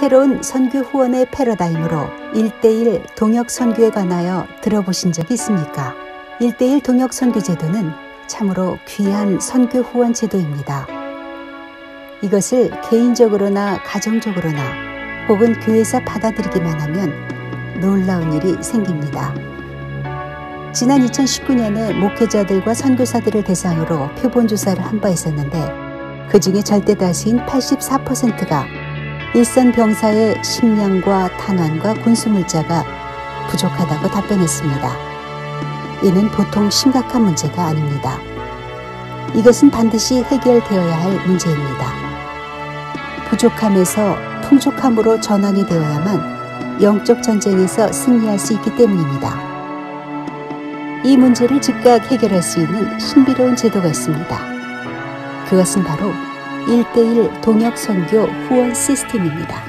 새로운 선교 후원의 패러다임으로 1:1 동역 선교에 관하여 들어보신 적이 있습니까? 1:1 동역 선교 제도는 참으로 귀한 선교 후원 제도입니다. 이것을 개인적으로나 가정적으로나 혹은 교회에서 받아들이기만 하면 놀라운 일이 생깁니다. 지난 2019년에 목회자들과 선교사들을 대상으로 표본 조사를 한 바 있었는데 그 중에 절대 다수인 84%가 일선 병사의 식량과 탄환과 군수물자가 부족하다고 답변했습니다. 이는 보통 심각한 문제가 아닙니다. 이것은 반드시 해결되어야 할 문제입니다. 부족함에서 풍족함으로 전환이 되어야만 영적 전쟁에서 승리할 수 있기 때문입니다. 이 문제를 즉각 해결할 수 있는 신비로운 제도가 있습니다. 그것은 바로 1:1 동역 선교 후원 시스템입니다.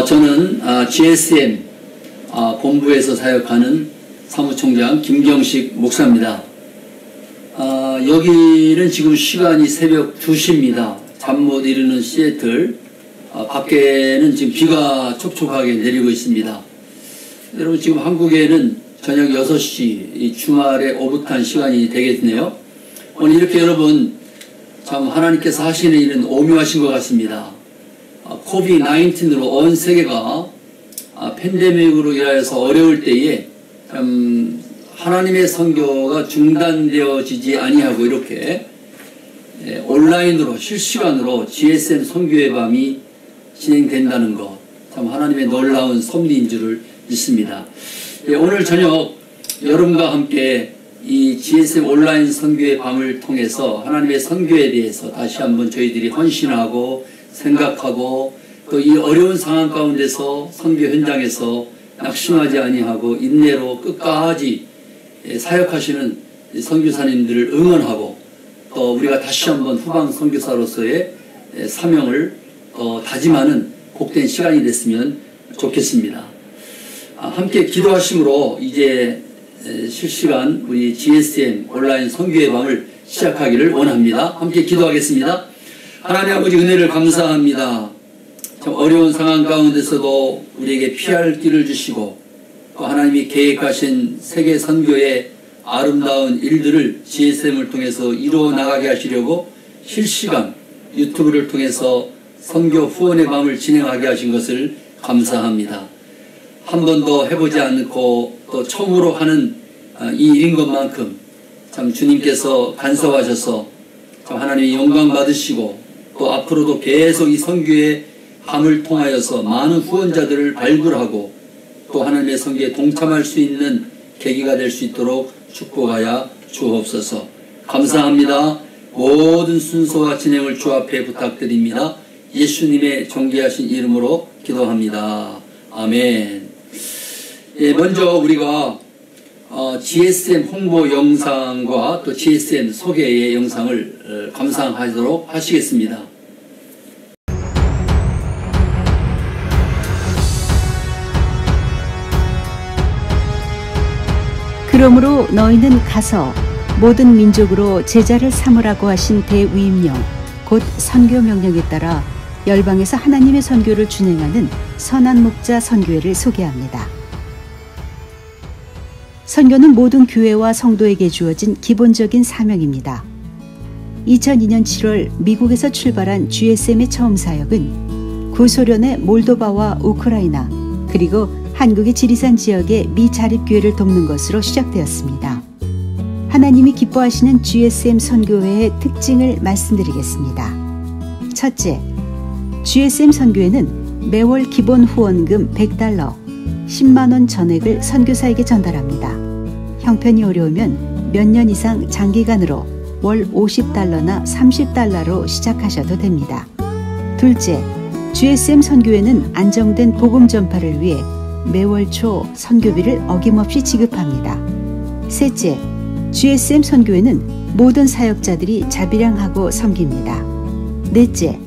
저는 GSM 본부에서 사역하는 사무총장 김경식 목사입니다. 여기는 지금 시간이 새벽 2시입니다. 잠 못 이루는 시애틀. 밖에는 지금 비가 촉촉하게 내리고 있습니다. 여러분, 지금 한국에는 저녁 6시, 이 주말에 오붓한 시간이 되겠네요. 오늘 이렇게 여러분, 참 하나님께서 하시는 일은 오묘하신 것 같습니다. 코비드-19으로 온 세계가 팬데믹으로 인하여서 어려울 때에 참 하나님의 선교가 중단되어지지 아니하고 이렇게 온라인으로 실시간으로 GSM 선교의 밤이 진행된다는 것, 참 하나님의 놀라운 섭리인 줄을 믿습니다. 오늘 저녁 여러분과 함께 이 GSM 온라인 선교의 밤을 통해서 하나님의 선교에 대해서 다시 한번 저희들이 헌신하고 생각하고 또 이 어려운 상황 가운데서 선교 현장에서 낙심하지 아니하고 인내로 끝까지 사역하시는 선교사님들을 응원하고 또 우리가 다시 한번 후방 선교사로서의 사명을 다짐하는 복된 시간이 됐으면 좋겠습니다. 함께 기도하심으로 이제 실시간 우리 GSM 온라인 선교의 밤을 시작하기를 원합니다. 함께 기도하겠습니다. 하나님 아버지, 은혜를 감사합니다. 참 어려운 상황 가운데서도 우리에게 피할 길을 주시고 또 하나님이 계획하신 세계 선교의 아름다운 일들을 GSM을 통해서 이루어 나가게 하시려고 실시간 유튜브를 통해서 선교 후원의 밤을 진행하게 하신 것을 감사합니다. 한 번도 해보지 않고 또 처음으로 하는 이 일인 것만큼 참 주님께서 간섭하셔서 참 하나님의 영광 받으시고 또 앞으로도 계속 이 선교의 밤을 통하여서 많은 후원자들을 발굴하고 또 하나님의 선교에 동참할 수 있는 계기가 될 수 있도록 축복하여 주옵소서. 감사합니다. 모든 순서와 진행을 주 앞에 부탁드립니다. 예수님의 존귀하신 이름으로 기도합니다. 아멘. 먼저 우리가 GSM 홍보 영상과 또 GSM 소개의 영상을 감상하도록 하시겠습니다. 그러므로 너희는 가서 모든 민족으로 제자를 삼으라고 하신 대위임령, 곧 선교 명령에 따라 열방에서 하나님의 선교를 준행하는 선한 목자 선교회를 소개합니다. 선교는 모든 교회와 성도에게 주어진 기본적인 사명입니다. 2002년 7월 미국에서 출발한 GSM의 처음 사역은 구소련의 몰도바와 우크라이나 그리고 한국의 지리산 지역의 미자립교회를 돕는 것으로 시작되었습니다. 하나님이 기뻐하시는 GSM 선교회의 특징을 말씀드리겠습니다. 첫째, GSM 선교회는 매월 기본 후원금 $100, 10만 원 전액을 선교사에게 전달합니다. 형편이 어려우면 몇 년 이상 장기간으로 월 $50나 $30로 시작하셔도 됩니다. 둘째, GSM 선교회는 안정된 복음 전파를 위해 매월 초 선교비를 어김없이 지급합니다. 셋째, GSM 선교회는 모든 사역자들이 자비량하고 섬깁니다. 넷째,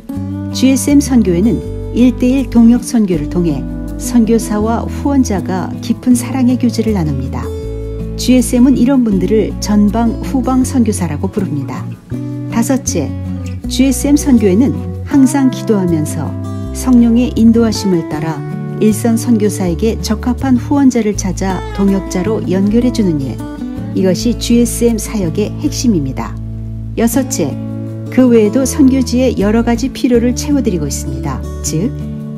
GSM 선교회는 1:1 동역 선교를 통해 선교사와 후원자가 깊은 사랑의 교제를 나눕니다. GSM은 이런 분들을 전방 후방 선교사라고 부릅니다. 다섯째, GSM 선교회는 항상 기도하면서 성령의 인도하심을 따라 일선 선교사에게 적합한 후원자를 찾아 동역자로 연결해 주는 일. 이것이 GSM 사역의 핵심입니다. 여섯째, 그 외에도 선교지의 여러 가지 필요를 채워드리고 있습니다. 즉,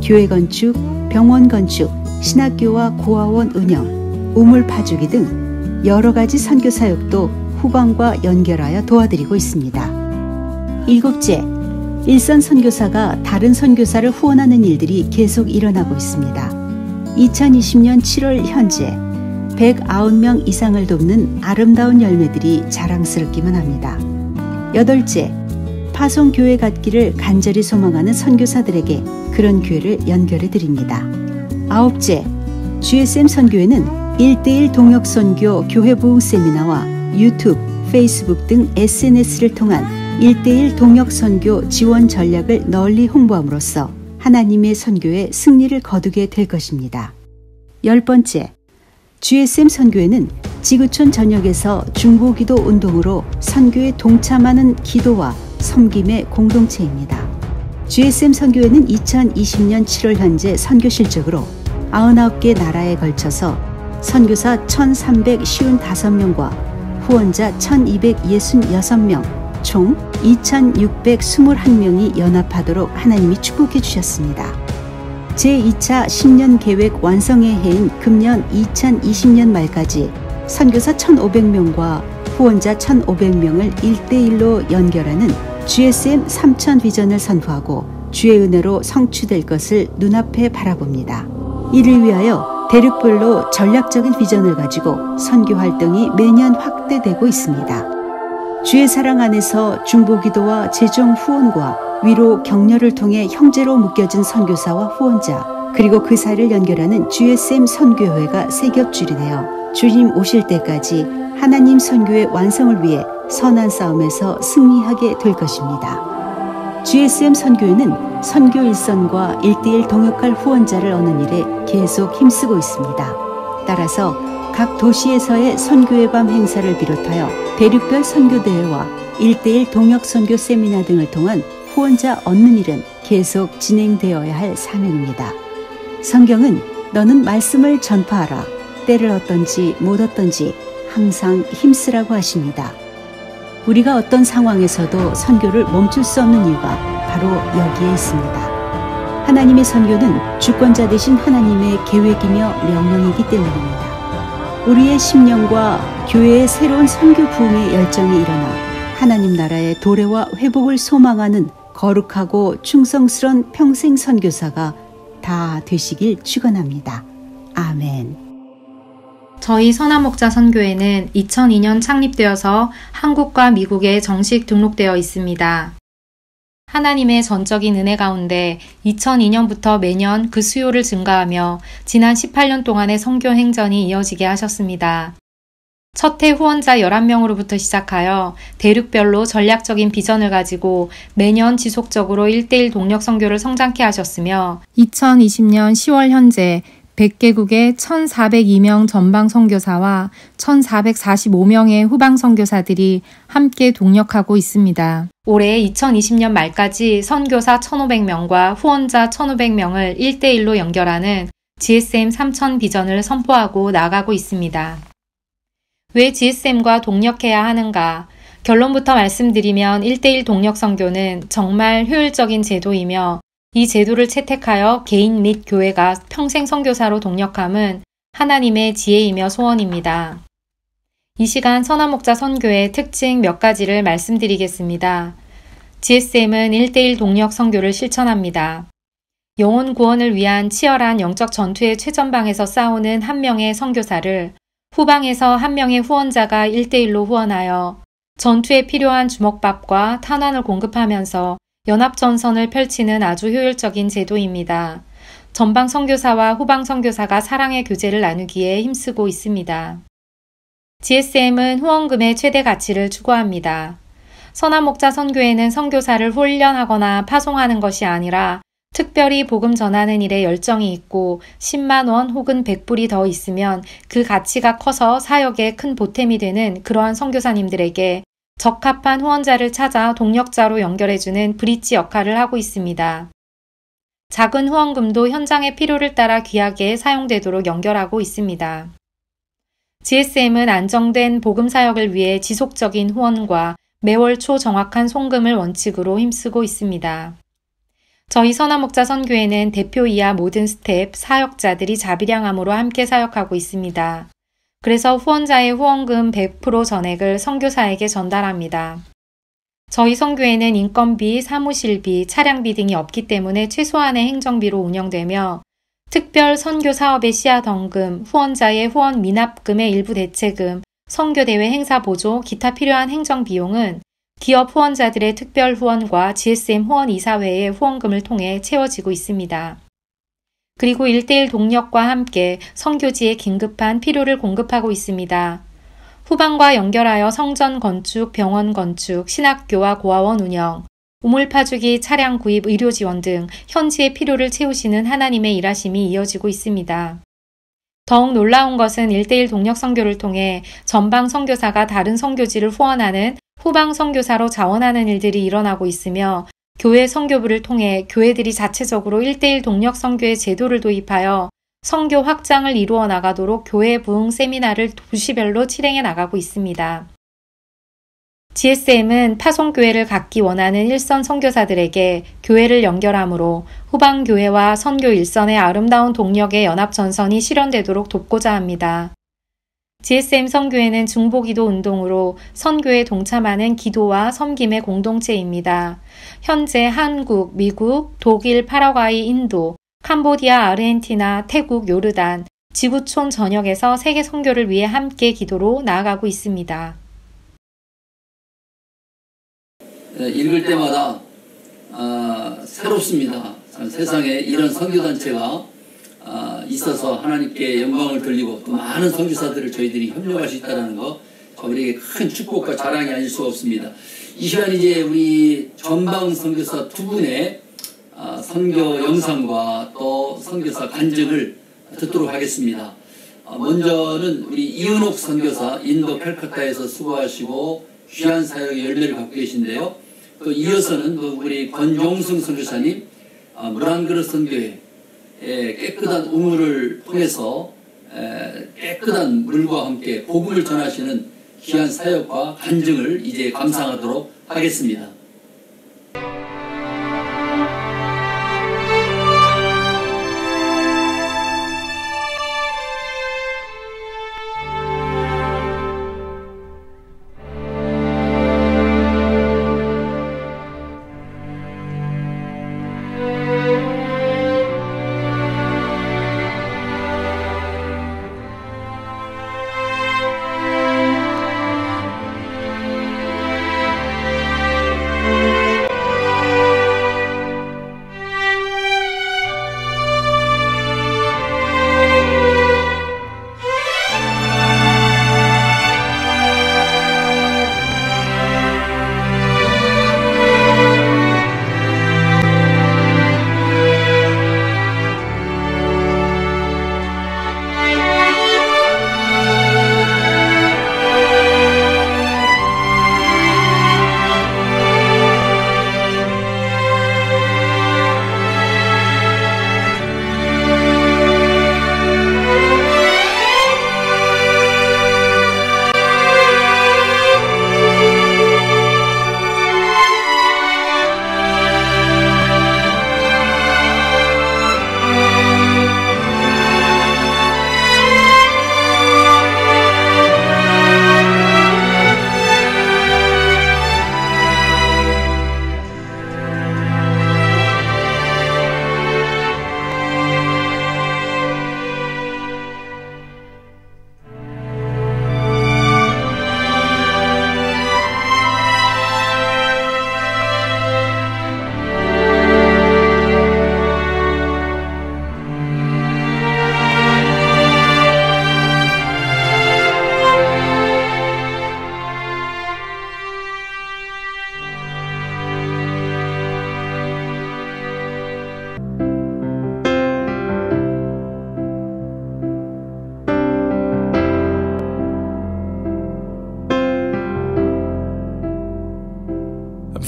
교회 건축, 병원 건축, 신학교와 고아원 운영, 우물 파주기 등 여러 가지 선교 사역도 후방과 연결하여 도와드리고 있습니다. 일곱째, 일선 선교사가 다른 선교사를 후원하는 일들이 계속 일어나고 있습니다. 2020년 7월 현재 109명 이상을 돕는 아름다운 열매들이 자랑스럽기만 합니다. 여덟째, 파송교회 갖기를 간절히 소망하는 선교사들에게 그런 교회를 연결해 드립니다. 아홉째, GSM 선교회는 1:1 동역선교 교회 부흥 세미나와 유튜브, 페이스북 등 SNS를 통한 1:1 동역선교 지원 전략을 널리 홍보함으로써 하나님의 선교에 승리를 거두게 될 것입니다. 열 번째, GSM 선교회는 지구촌 전역에서 중보기도 운동으로 선교에 동참하는 기도와 섬김의 공동체입니다. GSM 선교회는 2020년 7월 현재 선교 실적으로 99개 나라에 걸쳐서 선교사 1,355명과 후원자 1,266명, 총 2,621명이 연합하도록 하나님이 축복해 주셨습니다. 제2차 10년 계획 완성의 해인 금년 2020년 말까지 선교사 1,500명과 후원자 1,500명을 1:1로 연결하는 GSM 3,000 비전을 선포하고 주의 은혜로 성취될 것을 눈앞에 바라봅니다. 이를 위하여 대륙별로 전략적인 비전을 가지고 선교 활동이 매년 확대되고 있습니다. 주의 사랑 안에서 중보기도와 재정 후원과 위로 격려를 통해 형제로 묶여진 선교사와 후원자, 그리고 그 사이를 연결하는 GSM 선교회가 세 겹줄이 되어 주님 오실 때까지 하나님 선교의 완성을 위해 선한 싸움에서 승리하게 될 것입니다. GSM 선교회는 선교 일선과 1:1 동역할 후원자를 얻는 일에 계속 힘쓰고 있습니다. 따라서 각 도시에서의 선교의 밤 행사를 비롯하여 대륙별 선교대회와 1:1 동역 선교 세미나 등을 통한 후원자 얻는 일은 계속 진행되어야 할 사명입니다. 성경은 너는 말씀을 전파하라. 때를 얻든지 못 얻든지 항상 힘쓰라고 하십니다. 우리가 어떤 상황에서도 선교를 멈출 수 없는 이유가 바로 여기에 있습니다. 하나님의 선교는 주권자 되신 하나님의 계획이며 명령이기 때문입니다. 우리의 심령과 교회의 새로운 선교 부흥의 열정이 일어나 하나님 나라의 도래와 회복을 소망하는 거룩하고 충성스러운 평생 선교사가 다 되시길 축원합니다. 아멘. 저희 선화목자 선교회는 2002년 창립되어서 한국과 미국에 정식 등록되어 있습니다. 하나님의 전적인 은혜 가운데 2002년부터 매년 그 수요를 증가하며 지난 18년 동안의 선교 행전이 이어지게 하셨습니다. 첫 해 후원자 11명으로부터 시작하여 대륙별로 전략적인 비전을 가지고 매년 지속적으로 1:1 동력 선교를 성장케 하셨으며 2020년 10월 현재 100개국의 1,402명 전방 선교사와 1,445명의 후방 선교사들이 함께 동력하고 있습니다. 올해 2020년 말까지 선교사 1,500명과 후원자 1,500명을 1:1로 연결하는 GSM 3,000 비전을 선포하고 나아가고 있습니다. 왜 GSM과 동력해야 하는가? 결론부터 말씀드리면 1:1 동력 선교는 정말 효율적인 제도이며 이 제도를 채택하여 개인 및 교회가 평생 선교사로 동력함은 하나님의 지혜이며 소원입니다. 이 시간 선화목자 선교의 특징 몇 가지를 말씀드리겠습니다. GSM은 1:1 동력 선교를 실천합니다. 영혼 구원을 위한 치열한 영적 전투의 최전방에서 싸우는 한 명의 선교사를 후방에서 한 명의 후원자가 1:1로 후원하여 전투에 필요한 주먹밥과 탄환을 공급하면서 연합전선을 펼치는 아주 효율적인 제도입니다. 전방 선교사와 후방 선교사가 사랑의 교제를 나누기에 힘쓰고 있습니다. GSM은 후원금의 최대 가치를 추구합니다. 선화목자 선교회는 선교사를 훈련하거나 파송하는 것이 아니라 특별히 복음 전하는 일에 열정이 있고 10만 원 혹은 100불이 더 있으면 그 가치가 커서 사역에 큰 보탬이 되는 그러한 선교사님들에게 적합한 후원자를 찾아 동력자로 연결해주는 브릿지 역할을 하고 있습니다. 작은 후원금도 현장의 필요를 따라 귀하게 사용되도록 연결하고 있습니다. GSM은 안정된 복음 사역을 위해 지속적인 후원과 매월 초 정확한 송금을 원칙으로 힘쓰고 있습니다. 저희 선화목자 선교회는 대표이하 모든 스텝, 사역자들이 자비량함으로 함께 사역하고 있습니다. 그래서 후원자의 후원금 100% 전액을 선교사에게 전달합니다. 저희 선교회는 인건비, 사무실비, 차량비 등이 없기 때문에 최소한의 행정비로 운영되며 특별 선교 사업의 씨앗원금, 후원자의 후원 미납금의 일부 대체금, 선교대회 행사 보조, 기타 필요한 행정비용은 기업 후원자들의 특별 후원과 GSM 후원 이사회의 후원금을 통해 채워지고 있습니다. 그리고 1:1 동력과 함께 선교지에 긴급한 필요를 공급하고 있습니다. 후방과 연결하여 성전 건축, 병원 건축, 신학교와 고아원 운영, 우물 파주기, 차량 구입, 의료 지원 등 현지의 필요를 채우시는 하나님의 일하심이 이어지고 있습니다. 더욱 놀라운 것은 1:1 동력 선교를 통해 전방 선교사가 다른 선교지를 후원하는 후방 선교사로 자원하는 일들이 일어나고 있으며 교회 선교부를 통해 교회들이 자체적으로 1:1 동력 선교의 제도를 도입하여 선교 확장을 이루어 나가도록 교회 부흥 세미나를 도시별로 실행해 나가고 있습니다. GSM은 파송교회를 갖기 원하는 일선 선교사들에게 교회를 연결함으로 후방교회와 선교 일선의 아름다운 동력의 연합전선이 실현되도록 돕고자 합니다. GSM 선교회는 중보기도 운동으로 선교에 동참하는 기도와 섬김의 공동체입니다. 현재 한국, 미국, 독일, 파라과이, 인도, 캄보디아, 아르헨티나, 태국, 요르단, 지구촌 전역에서 세계 선교를 위해 함께 기도로 나아가고 있습니다. 읽을 때마다 새롭습니다. 세상에 이런 선교단체가 있어서 하나님께 영광을 돌리고 또 많은 선교사들을 저희들이 협력할 수 있다는 거 우리에게 큰 축복과 자랑이 아닐 수가 없습니다. 이 시간 이제 우리 전방 선교사 두 분의 선교 영상과 또 선교사 간증을 듣도록 하겠습니다. 먼저는 우리 이은옥 선교사 인도 캘커타에서 수고하시고 귀한 사역의 열매를 갖고 계신데요. 또 이어서는 우리 권종승 선교사님 물 한 그릇 선교회 깨끗한 우물을 통해서 깨끗한 물과 함께 복음을 전하시는 귀한 사역과 간증을 이제 감상하도록 하겠습니다.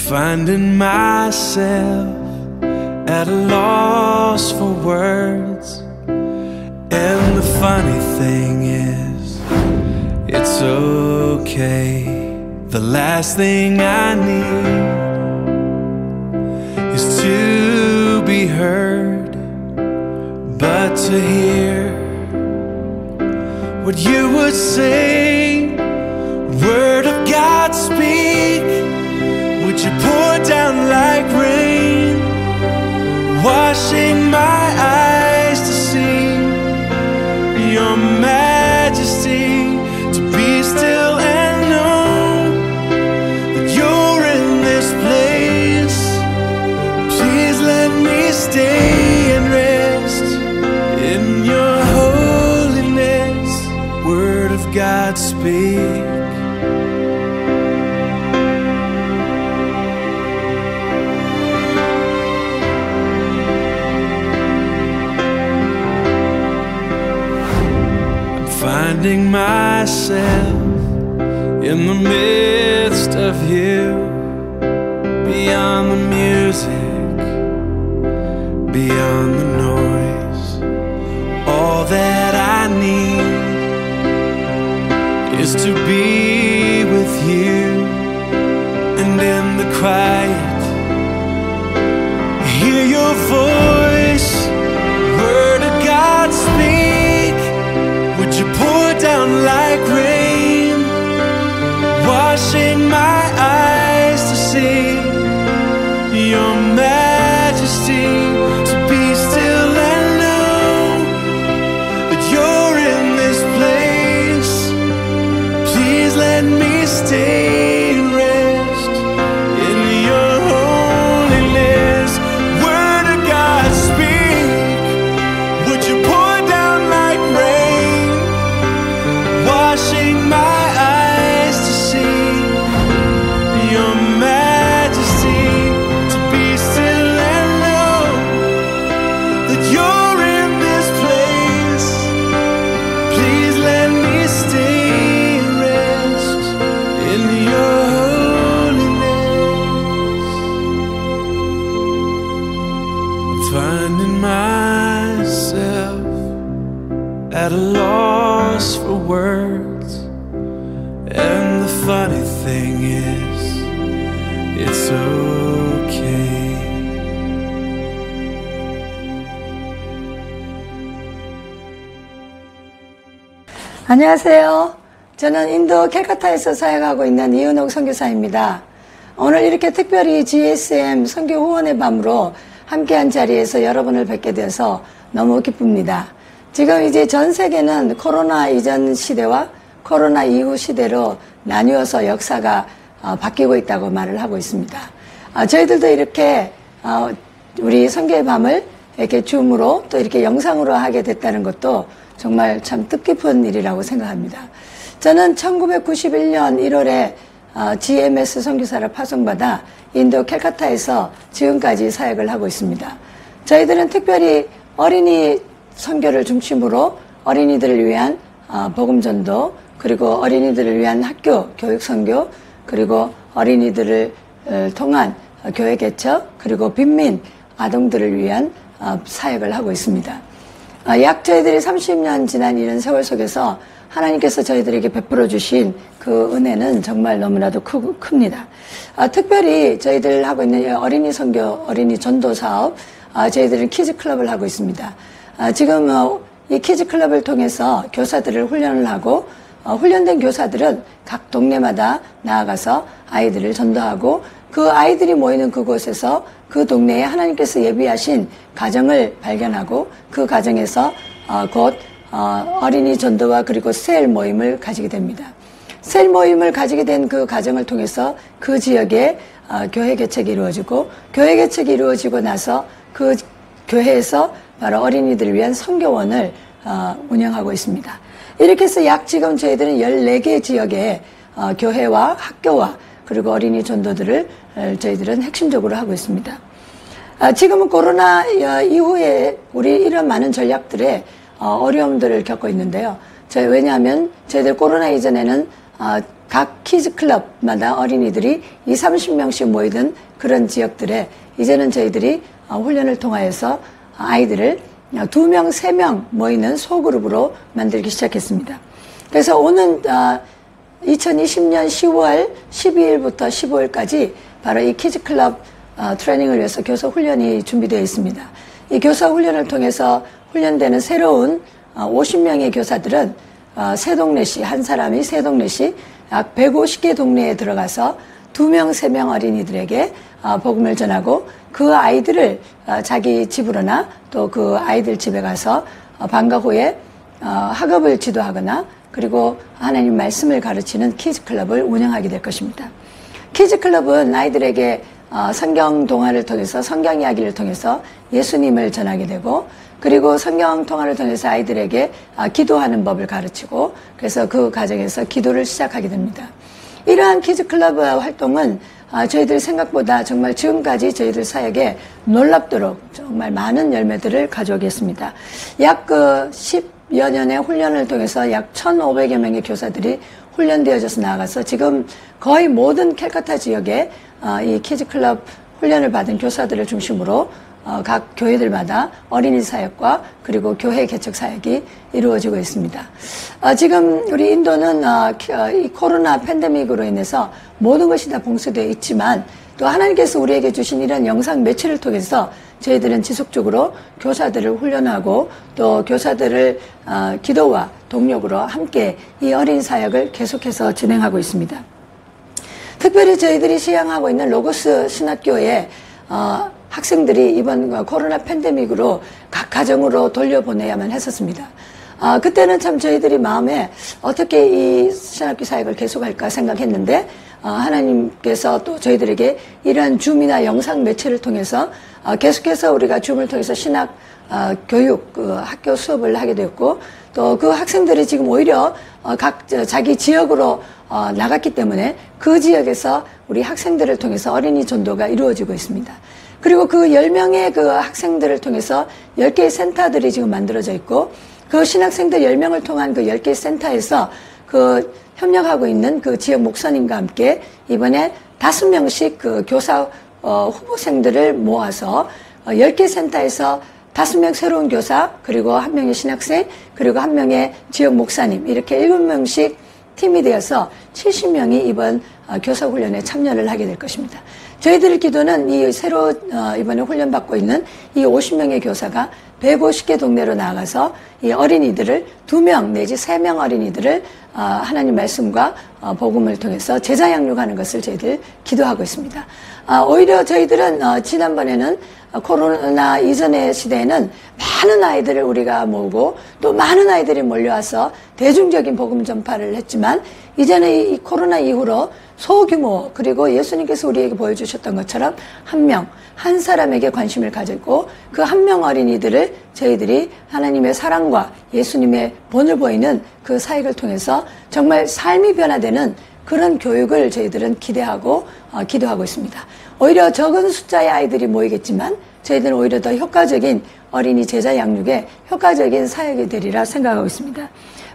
finding myself at a loss for words. And the funny thing is, it's okay. The last thing I need is to be heard, but to hear what you would say. Word of God, speak. Would you pour down like rain, washing my eyes to see your majesty, to be still and know that you're in this place. Please let me stay and rest in your holiness. Word of God, speak. Finding myself in the midst of you, beyond the music, beyond the noise. All that I need is to be with you, and in the quiet hear your voice. Word of God, speak. Would you pour down like rain, washing my eyes to see your majesty, to be still and know that you're in this place. Please let me stay and rest in your holiness. Word of God, speak. Would you pour down like rain, washing my eyes to see your majesty, to be still and know that you're in this place. Please let me stay and rest in your holiness. I'm finding myself at a loss for words, and the funny thing is, it's okay. 안녕하세요. 저는 인도 캘커타에서 사역하고 있는 이은옥 선교사입니다. 오늘 이렇게 특별히 GSM 선교 후원의 밤으로 함께한 자리에서 여러분을 뵙게 돼서 너무 기쁩니다. 지금 이제 전 세계는 코로나 이전 시대와 코로나 이후 시대로 나뉘어서 역사가 바뀌고 있다고 말을 하고 있습니다. 저희들도 이렇게 우리 선교의 밤을 이렇게 줌으로 또 이렇게 영상으로 하게 됐다는 것도 정말 참 뜻깊은 일이라고 생각합니다. 저는 1991년 1월에 GMS 선교사를 파송받아 인도 캘커타에서 지금까지 사역을 하고 있습니다. 저희들은 특별히 어린이 선교를 중심으로 어린이들을 위한 복음전도, 그리고 어린이들을 위한 학교 교육 선교, 그리고 어린이들을 통한 교회 개척, 그리고 빈민 아동들을 위한 사역을 하고 있습니다. 약 저희들이 30년 지난 이런 세월 속에서 하나님께서 저희들에게 베풀어 주신 그 은혜는 정말 너무나도 큽니다. 특별히 저희들 하고 있는 어린이 선교, 어린이 전도 사업, 저희들은 키즈 클럽을 하고 있습니다. 지금 이 키즈 클럽을 통해서 교사들을 훈련을 하고, 훈련된 교사들은 각 동네마다 나아가서 아이들을 전도하고, 그 아이들이 모이는 그곳에서 그 동네에 하나님께서 예비하신 가정을 발견하고, 그 가정에서 곧 어린이 전도와 그리고 셀 모임을 가지게 됩니다. 셀 모임을 가지게 된 그 가정을 통해서 그 지역에 교회 개척이 이루어지고, 교회 개척이 이루어지고 나서 그 교회에서 바로 어린이들을 위한 선교원을 운영하고 있습니다. 이렇게 해서 약 지금 저희들은 14개 지역에 교회와 학교와 그리고 어린이 전도들을 저희들은 핵심적으로 하고 있습니다. 지금은 코로나 이후에 우리 이런 많은 전략들에 어려움들을 겪고 있는데요. 왜냐하면 저희들 코로나 이전에는 각 키즈 클럽마다 어린이들이 20-30명씩 모이던 그런 지역들에 이제는 저희들이 훈련을 통하여서 아이들을 2명, 3명 모이는 소그룹으로 만들기 시작했습니다. 그래서 오는 2020년 10월 12일부터 15일까지 바로 이 키즈 클럽 트레이닝을 위해서 교사 훈련이 준비되어 있습니다. 이 교사 훈련을 통해서 훈련되는 새로운 50명의 교사들은 세 동네씩, 한 사람이 세 동네씩 약 150개 동네에 들어가서 2명, 3명 어린이들에게 복음을 전하고 그 아이들을 자기 집으로나 또 그 아이들 집에 가서 방과 후에 학업을 지도하거나 그리고 하나님 말씀을 가르치는 키즈클럽을 운영하게 될 것입니다. 키즈클럽은 아이들에게 성경 동화를 통해서 성경 이야기를 통해서 예수님을 전하게 되고 그리고 성경 통화를 통해서 아이들에게 기도하는 법을 가르치고 그래서 그 과정에서 기도를 시작하게 됩니다. 이러한 키즈클럽 활동은 저희들 생각보다 정말 지금까지 저희들 사역에 놀랍도록 정말 많은 열매들을 가져오겠습니다. 약 10여 년의 훈련을 통해서 약 1,500여 명의 교사들이 훈련되어져서 나아가서 지금 거의 모든 캘커타 지역에 이 키즈클럽 훈련을 받은 교사들을 중심으로 각 교회들마다 어린이 사역과 그리고 교회 개척 사역이 이루어지고 있습니다. 지금 우리 인도는 이 코로나 팬데믹으로 인해서 모든 것이 다 봉쇄되어 있지만 또 하나님께서 우리에게 주신 이런 영상 매체를 통해서 저희들은 지속적으로 교사들을 훈련하고 또 교사들을 기도와 동력으로 함께 이 어린이 사역을 계속해서 진행하고 있습니다. 특별히 저희들이 시행하고 있는 로고스 신학교에 학생들이 이번 코로나 팬데믹으로 각 가정으로 돌려보내야만 했었습니다. 그때는 참 저희들이 마음에 어떻게 이 신학교 사역을 계속할까 생각했는데 하나님께서 또 저희들에게 이러한 줌이나 영상 매체를 통해서 계속해서 우리가 줌을 통해서 신학 교육 학교 수업을 하게 되었고 또 그 학생들이 지금 오히려 각 자기 지역으로 나갔기 때문에 그 지역에서 우리 학생들을 통해서 어린이 전도가 이루어지고 있습니다. 그리고 그 10명의 그 학생들을 통해서 10개의 센터들이 지금 만들어져 있고 그 신학생들 10명을 통한 그 10개의 센터에서 그 협력하고 있는 그 지역 목사님과 함께 이번에 5명씩 그 교사 후보생들을 모아서 10개 센터에서 5명 새로운 교사 그리고 1명의 신학생 그리고 1명의 지역 목사님 이렇게 7명씩 팀이 되어서 70명이 이번 교사훈련에 참여를 하게 될 것입니다. 저희들의 기도는 이 새로 이번에 훈련받고 있는 이 50명의 교사가 150개 동네로 나가서 이 어린이들을 2명 내지 3명 어린이들을 하나님 말씀과 복음을 통해서 제자 양육하는 것을 저희들 기도하고 있습니다. 오히려 저희들은 지난번에는 코로나 이전의 시대에는 많은 아이들을 우리가 모으고 또 많은 아이들이 몰려와서 대중적인 복음 전파를 했지만 이제는 이 코로나 이후로 소규모 그리고 예수님께서 우리에게 보여주셨던 것처럼 한 사람에게 관심을 가지고 그 1명 어린이들을 저희들이 하나님의 사랑과 예수님의 본을 보이는 그 사역을 통해서 정말 삶이 변화되는 그런 교육을 저희들은 기대하고 기도하고 있습니다. 오히려 적은 숫자의 아이들이 모이겠지만 저희들은 오히려 더 효과적인 어린이 제자 양육에 효과적인 사역이 되리라 생각하고 있습니다.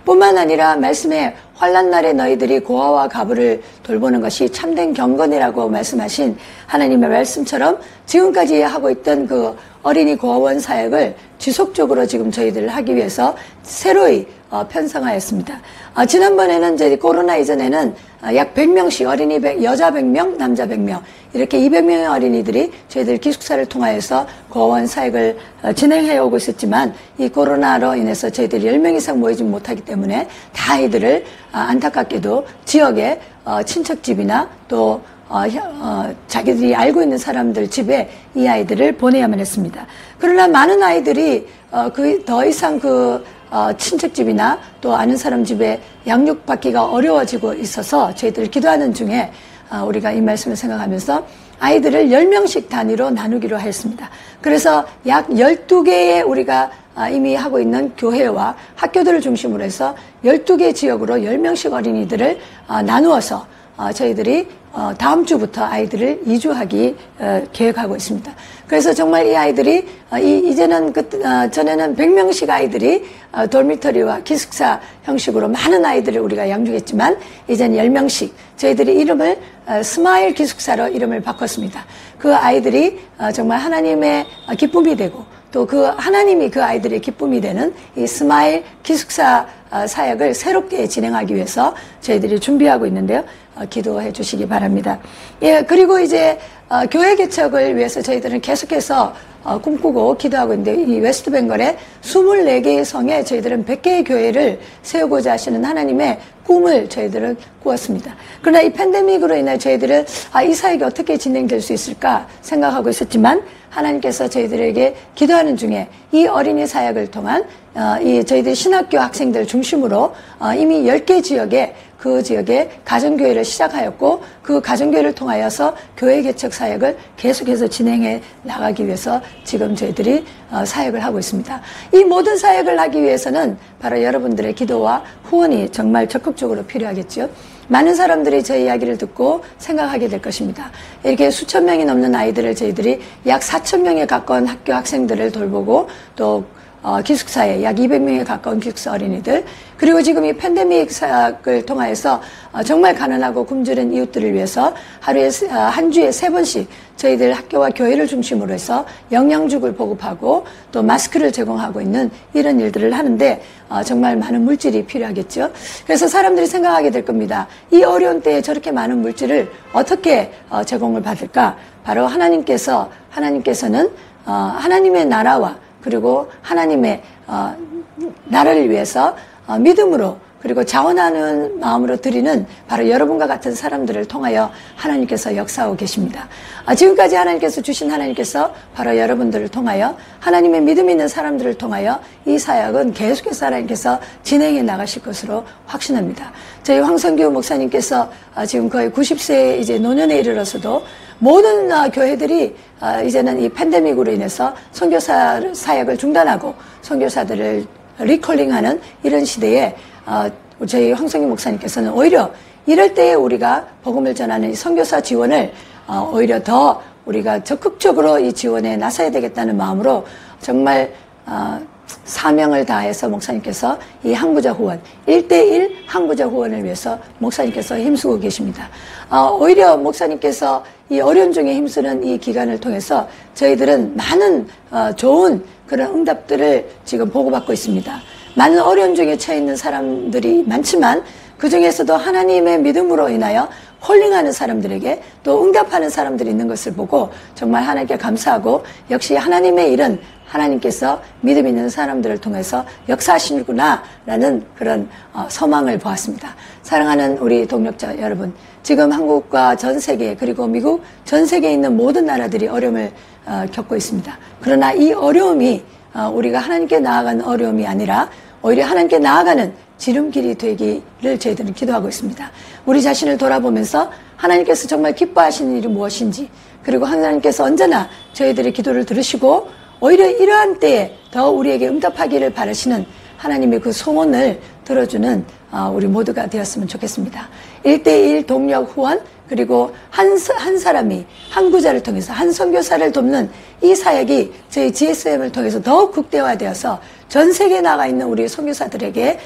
뿐만 아니라 말씀에 환난날에 너희들이 고아와 가부를 돌보는 것이 참된 경건이라고 말씀하신 하나님의 말씀처럼 지금까지 하고 있던 그 어린이 고아원 사역을 지속적으로 지금 저희들 하기 위해서 새로이 편성하였습니다. 지난번에는 저희 코로나 이전에는 약 100명씩 어린이 여자 100명, 남자 100명 이렇게 200명의 어린이들이 저희들 기숙사를 통하여서 고아원 사역을 진행해 오고 있었지만 이 코로나로 인해서 저희들이 10명 이상 모이지 못하기 때문에 다 아이들을 안타깝게도 지역의 친척집이나 또 자기들이 알고 있는 사람들 집에 이 아이들을 보내야만 했습니다. 그러나 많은 아이들이 더 이상 친척집이나 또 아는 사람 집에 양육받기가 어려워지고 있어서 저희들 기도하는 중에 우리가 이 말씀을 생각하면서 아이들을 10명씩 단위로 나누기로 했습니다. 그래서 약 12개의 우리가 이미 하고 있는 교회와 학교들을 중심으로 해서 12개 지역으로 10명씩 어린이들을 나누어서 저희들이 다음 주부터 아이들을 이주하기 계획하고 있습니다. 그래서 정말 이 아이들이 이제는 전에는 100명씩 아이들이 돌미터리와 기숙사 형식으로 많은 아이들을 우리가 양육했지만 이제는 10명씩 저희들이 이름을 스마일 기숙사로 이름을 바꿨습니다. 그 아이들이 정말 하나님의 기쁨이 되고 또 그 하나님이 그 아이들의 기쁨이 되는 이 스마일 기숙사 사역을 새롭게 진행하기 위해서 저희들이 준비하고 있는데요. 기도해 주시기 바랍니다. 예, 그리고 이제 교회 개척을 위해서 저희들은 계속해서 꿈꾸고 기도하고 있는데 이 웨스트 벵걸의 24개의 성에 저희들은 100개의 교회를 세우고자 하시는 하나님의 꿈을 저희들은 꾸었습니다. 그러나 이 팬데믹으로 인해 저희들은 이 사역이 어떻게 진행될 수 있을까 생각하고 있었지만 하나님께서 저희들에게 기도하는 중에 이 어린이 사역을 통한 이 저희들 신학교 학생들 중심으로 이미 10개 지역에 그 지역에 가정교회를 시작하였고 그 가정교회를 통하여서 교회 개척 사역을 계속해서 진행해 나가기 위해서 지금 저희들이 사역을 하고 있습니다. 이 모든 사역을 하기 위해서는 바로 여러분들의 기도와 후원이 정말 적극적으로 필요하겠죠. 많은 사람들이 저희 이야기를 듣고 생각하게 될 것입니다. 이렇게 수천 명이 넘는 아이들을 저희들이 약 4천 명에 가까운 학교 학생들을 돌보고 또 기숙사에 약 200명에 가까운 기숙사 어린이들 그리고 지금 이 팬데믹 사역을 통하여서 정말 가난하고 굶주린 이웃들을 위해서 하루에 한 주에 3번씩 저희들 학교와 교회를 중심으로 해서 영양죽을 보급하고 또 마스크를 제공하고 있는 이런 일들을 하는데 정말 많은 물질이 필요하겠죠. 그래서 사람들이 생각하게 될 겁니다. 이 어려운 때에 저렇게 많은 물질을 어떻게 제공을 받을까? 바로 하나님께서는 하나님의 나라와 그리고 하나님의 나라를 위해서 믿음으로 그리고 자원하는 마음으로 드리는 바로 여러분과 같은 사람들을 통하여 하나님께서 역사하고 계십니다. 지금까지 하나님께서 바로 여러분들을 통하여 하나님의 믿음 있는 사람들을 통하여 이 사역은 계속해서 하나님께서 진행해 나가실 것으로 확신합니다. 저희 황성규 목사님께서 지금 거의 90세에 이제 노년에 이르러서도 모든 교회들이 이제는 이 팬데믹으로 인해서 선교사 사역을 중단하고 선교사들을 리콜링하는 이런 시대에 저희 황성규 목사님께서는 오히려 이럴 때에 우리가 복음을 전하는 이 선교사 지원을 오히려 더 우리가 적극적으로 이 지원에 나서야 되겠다는 마음으로 정말 사명을 다해서 목사님께서 이 항구자 후원 1:1 항구자 후원을 위해서 목사님께서 힘쓰고 계십니다. 오히려 목사님께서 이 어려움 중에 힘쓰는 이 기간을 통해서 저희들은 많은 좋은 그런 응답들을 지금 보고받고 있습니다. 많은 어려움 중에 처해 있는 사람들이 많지만 그 중에서도 하나님의 믿음으로 인하여 콜링하는 사람들에게 또 응답하는 사람들이 있는 것을 보고 정말 하나님께 감사하고 역시 하나님의 일은 하나님께서 믿음 있는 사람들을 통해서 역사하시는구나 라는 그런 소망을 보았습니다. 사랑하는 우리 동력자 여러분, 지금 한국과 전 세계 그리고 미국 전 세계에 있는 모든 나라들이 어려움을 겪고 있습니다. 그러나 이 어려움이 우리가 하나님께 나아가는 어려움이 아니라 오히려 하나님께 나아가는 지름길이 되기를 저희들은 기도하고 있습니다. 우리 자신을 돌아보면서 하나님께서 정말 기뻐하시는 일이 무엇인지 그리고 하나님께서 언제나 저희들의 기도를 들으시고 오히려 이러한 때에 더 우리에게 응답하기를 바라시는 하나님의 그 소원을 들어주는 우리 모두가 되었으면 좋겠습니다. 1:1 동력 후원 그리고 한 사람이 한 구자를 통해서 한 선교사를 돕는 이 사역이 저희 GSM을 통해서 더욱 극대화되어서 전 세계에 나가 있는 우리 선교사들에게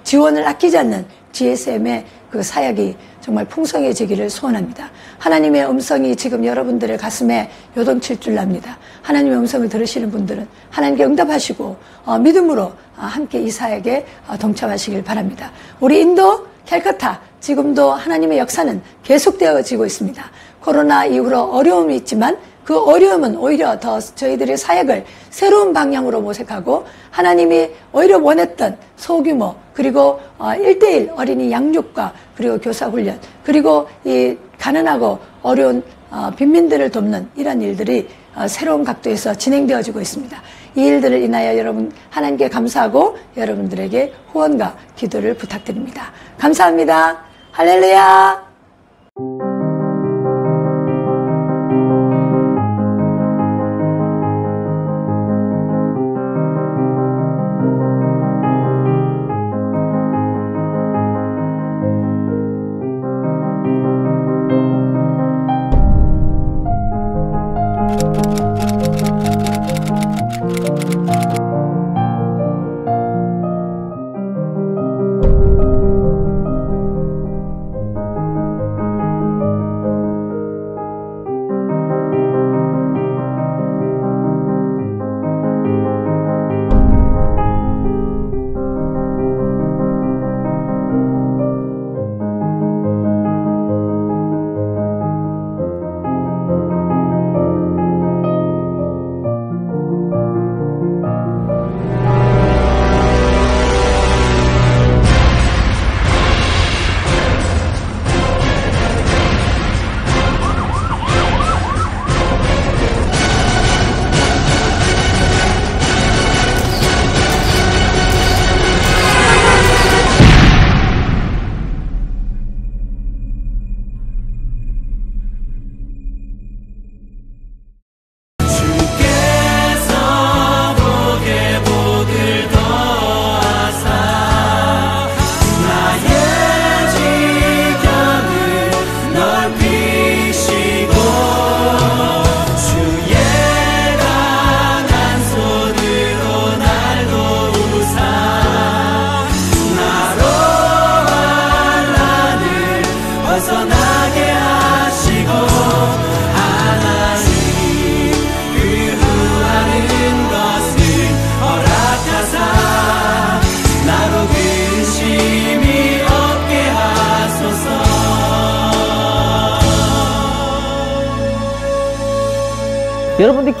지원을 아끼지 않는 GSM의 그 사역이 정말 풍성해지기를 소원합니다. 하나님의 음성이 지금 여러분들의 가슴에 요동칠 줄 압니다. 하나님의 음성을 들으시는 분들은 하나님께 응답하시고 믿음으로 함께 이 사역에 동참하시길 바랍니다. 우리 인도 캘커타 지금도 하나님의 역사는 계속되어지고 있습니다. 코로나 이후로 어려움이 있지만 그 어려움은 오히려 더 저희들의 사역을 새로운 방향으로 모색하고 하나님이 오히려 원했던 소규모 그리고 1:1 어린이 양육과 그리고 교사 훈련 그리고 이 가난하고 어려운 빈민들을 돕는 이런 일들이 새로운 각도에서 진행되어지고 있습니다. 이 일들을 인하여 여러분 하나님께 감사하고 여러분들에게 후원과 기도를 부탁드립니다. 감사합니다. 할렐루야.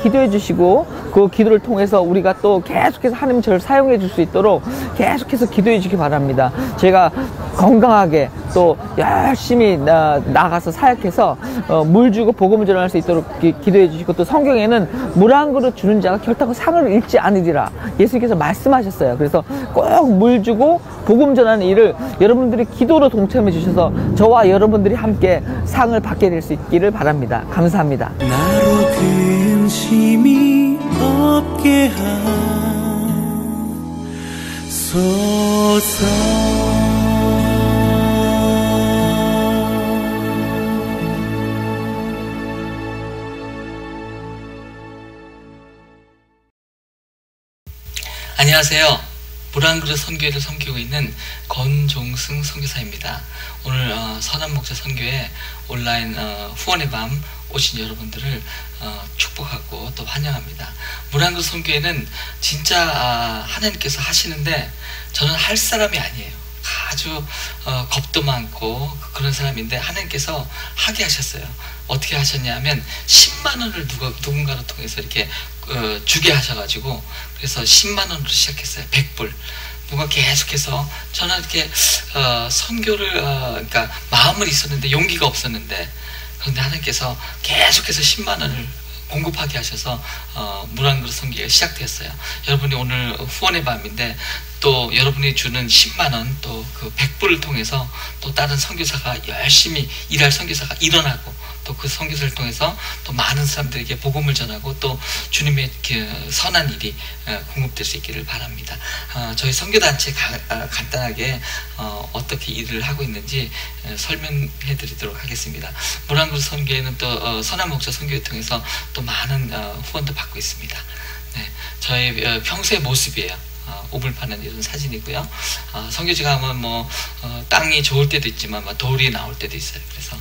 기도해 주시고 그 기도를 통해서 우리가 또 계속해서 하나님 저를 사용해 줄 수 있도록 계속해서 기도해 주시기 바랍니다. 제가 건강하게 또 열심히 나가서 사역해서 물 주고 복음을 전할 수 있도록 기도해 주시고, 또 성경에는 물 한 그릇 주는 자가 결코 상을 잃지 않으리라 예수님께서 말씀하셨어요. 그래서 꼭 물 주고 복음 전하는 일을 여러분들이 기도로 동참해 주셔서 저와 여러분들이 함께 상을 받게 될 수 있기를 바랍니다. 감사합니다. 나로 근심이 없게 하소서. 안녕하세요. 물 한 그릇 선교회를 섬기고 있는 권종승 선교사입니다. 오늘 선한 목자 선교회 온라인 후원의 밤 오신 여러분들을 축복하고 또 환영합니다. 물 한 그릇 선교회는 진짜 하나님께서 하시는데 저는 할 사람이 아니에요. 아주 겁도 많고 그런 사람인데 하나님께서 하게 하셨어요. 어떻게 하셨냐면 10만 원을 누군가를 통해서 이렇게 주게 하셔가지고, 그래서 10만 원으로 시작했어요. 100불. 누가 계속해서 저는 이렇게 선교를 그러니까 마음은 있었는데 용기가 없었는데, 그런데 하나님께서 계속해서 10만 원을 공급하게 하셔서 물 한 그릇 선교가 시작되었어요. 여러분이 오늘 후원의 밤인데 또 여러분이 주는 10만 원 또 그 100불을 통해서 또 다른 선교사가 열심히 일할 선교사가 일어나고, 또 그 선교사를 통해서 또 많은 사람들에게 복음을 전하고 또 주님의 선한 일이 공급될 수 있기를 바랍니다. 저희 선교단체 간단하게 어떻게 일을 하고 있는지 설명해 드리도록 하겠습니다. 물 한 그릇 선교회는 또 선한 목자 선교회 통해서 또 많은 후원도 받고 있습니다. 네, 저희 평소의 모습이에요. 옥을 파는 이런 사진이고요. 선교지 가면 뭐 땅이 좋을 때도 있지만 돌이 나올 때도 있어요. 그래서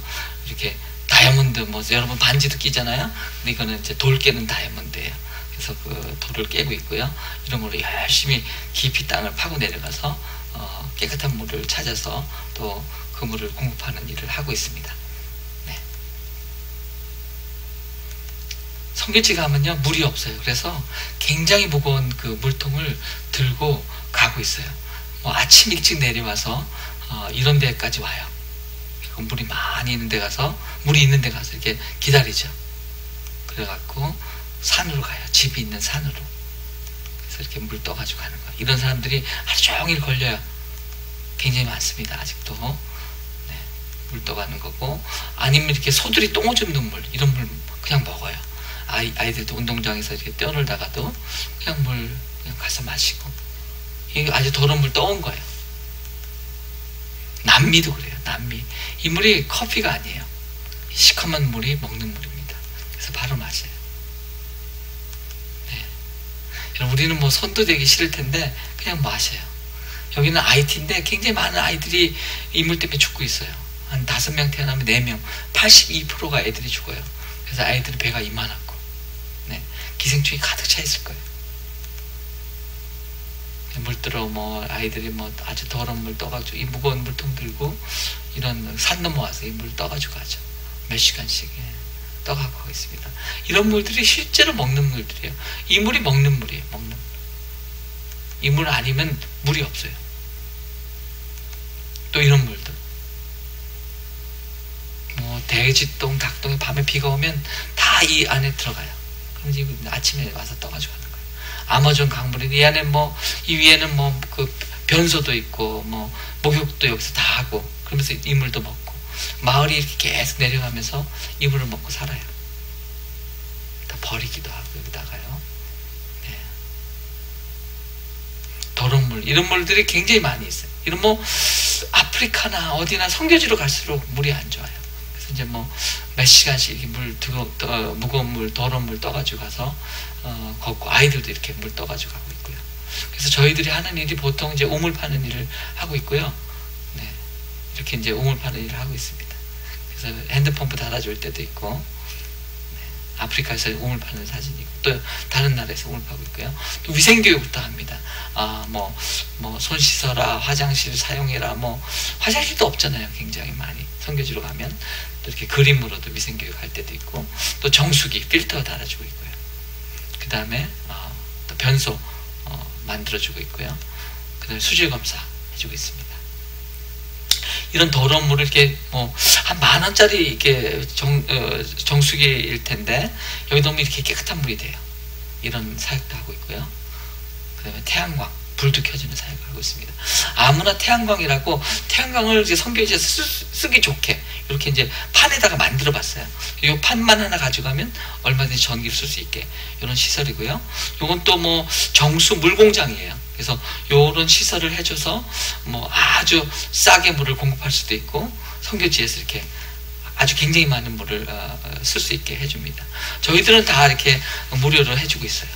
이렇게 다이아몬드 여러분 반지도 끼잖아요. 근데 이거는 이제 돌 깨는 다이아몬드예요. 그래서 그 돌을 깨고 있고요. 이런 걸로 열심히 깊이 땅을 파고 내려가서 깨끗한 물을 찾아서 또 그 물을 공급하는 일을 하고 있습니다. 네. 선교지 가면요 물이 없어요. 그래서 굉장히 무거운 그 물통을 들고 가고 있어요. 아침 일찍 내려와서 이런 데까지 와요. 물이 많이 있는 데 가서 이렇게 기다리죠. 그래갖고 산으로 가요. 집이 있는 산으로. 그래서 이렇게 물 떠가지고 가는 거예요. 이런 사람들이 하루 종일 걸려요. 굉장히 많습니다. 아직도. 네, 물 떠가는 거고, 아니면 이렇게 소들이 똥 오줌 물, 이런 물 그냥 먹어요. 아이들도 운동장에서 이렇게 뛰어놀다가도 그냥 물 그냥 가서 마시고, 이게 아주 더러운 물 떠온 거예요. 남미도 그래요. 남미. 이 물이 커피가 아니에요. 시커먼 물이 먹는 물입니다. 그래서 바로 마셔요. 네. 우리는 뭐 손도 대기 싫을 텐데 그냥 마셔요. 여기는 IT인데 굉장히 많은 아이들이 이 물 때문에 죽고 있어요. 한 5명 태어나면 4명, 82%가 애들이 죽어요. 그래서 아이들이 배가 이만하고, 네, 기생충이 가득 차 있을 거예요. 물들어 아이들이 아주 더러운 물 떠가지고 이 무거운 물통 들고 이런 산 넘어와서 이 물 떠가지고 가죠. 몇 시간씩 떠가고 있습니다. 이런 물들이 실제로 먹는 물들이에요. 이 물이 먹는 물이에요. 먹는 물. 이 물 아니면 물이 없어요. 또 이런 물들. 돼지똥, 닭똥이 밤에 비가 오면 다 이 안에 들어가요. 그럼 이제 아침에 와서 떠가지고 가는 거예요. 아마존 강물이 이 안에 이 위에는 그 변소도 있고 목욕도 여기서 다 하고, 그러면서 이 물도 먹고 마을이 이렇게 계속 내려가면서 이 물을 먹고 살아요. 다 버리기도 하고 여기다가요. 네. 더러운 물, 이런 물들이 굉장히 많이 있어요. 이런 아프리카나 어디나 선교지로 갈수록 물이 안 좋아요. 그래서 이제 몇 시간씩 이렇게 무거운 물, 더러운 물 떠가지고 가서 걷고, 아이들도 이렇게 물 떠가지고 가고 있고요. 그래서 저희들이 하는 일이 보통 이제 우물 파는 일을 하고 있고요. 네, 이렇게 이제 우물 파는 일을 하고 있습니다. 그래서 핸드펌프 달아줄 때도 있고, 네, 아프리카에서 우물 파는 사진이 있고, 또 다른 나라에서 우물 파고 있고요. 또 위생교육부터 합니다. 손 씻어라, 화장실 사용해라, 화장실도 없잖아요. 굉장히 많이. 선교지로 가면 또 이렇게 그림으로도 위생교육 할 때도 있고, 또 정수기, 필터 달아주고 있고요. 그 다음에 또 변소 만들어주고 있고요. 그 다음에 수질 검사 해주고 있습니다. 이런 더러운 물을 이렇게 뭐 한 10,000원짜리 이렇게 정수기일 텐데 여기 넣으면 이렇게 깨끗한 물이 돼요. 이런 사역도 하고 있고요. 그 다음에 태양광, 불도 켜주는 사역을 하고 있습니다. 아무나 태양광이라고 태양광을 이제 선교지에서 쓰기 좋게 이렇게 이제 판에다가 만들어 봤어요. 이 판만 하나 가져가면 얼마든지 전기를 쓸 수 있게 이런 시설이고요. 이건 또 뭐 정수 물공장이에요. 그래서 이런 시설을 해줘서 뭐 아주 싸게 물을 공급할 수도 있고 선교지에서 이렇게 아주 굉장히 많은 물을 쓸 수 있게 해줍니다. 저희들은 다 이렇게 무료로 해주고 있어요.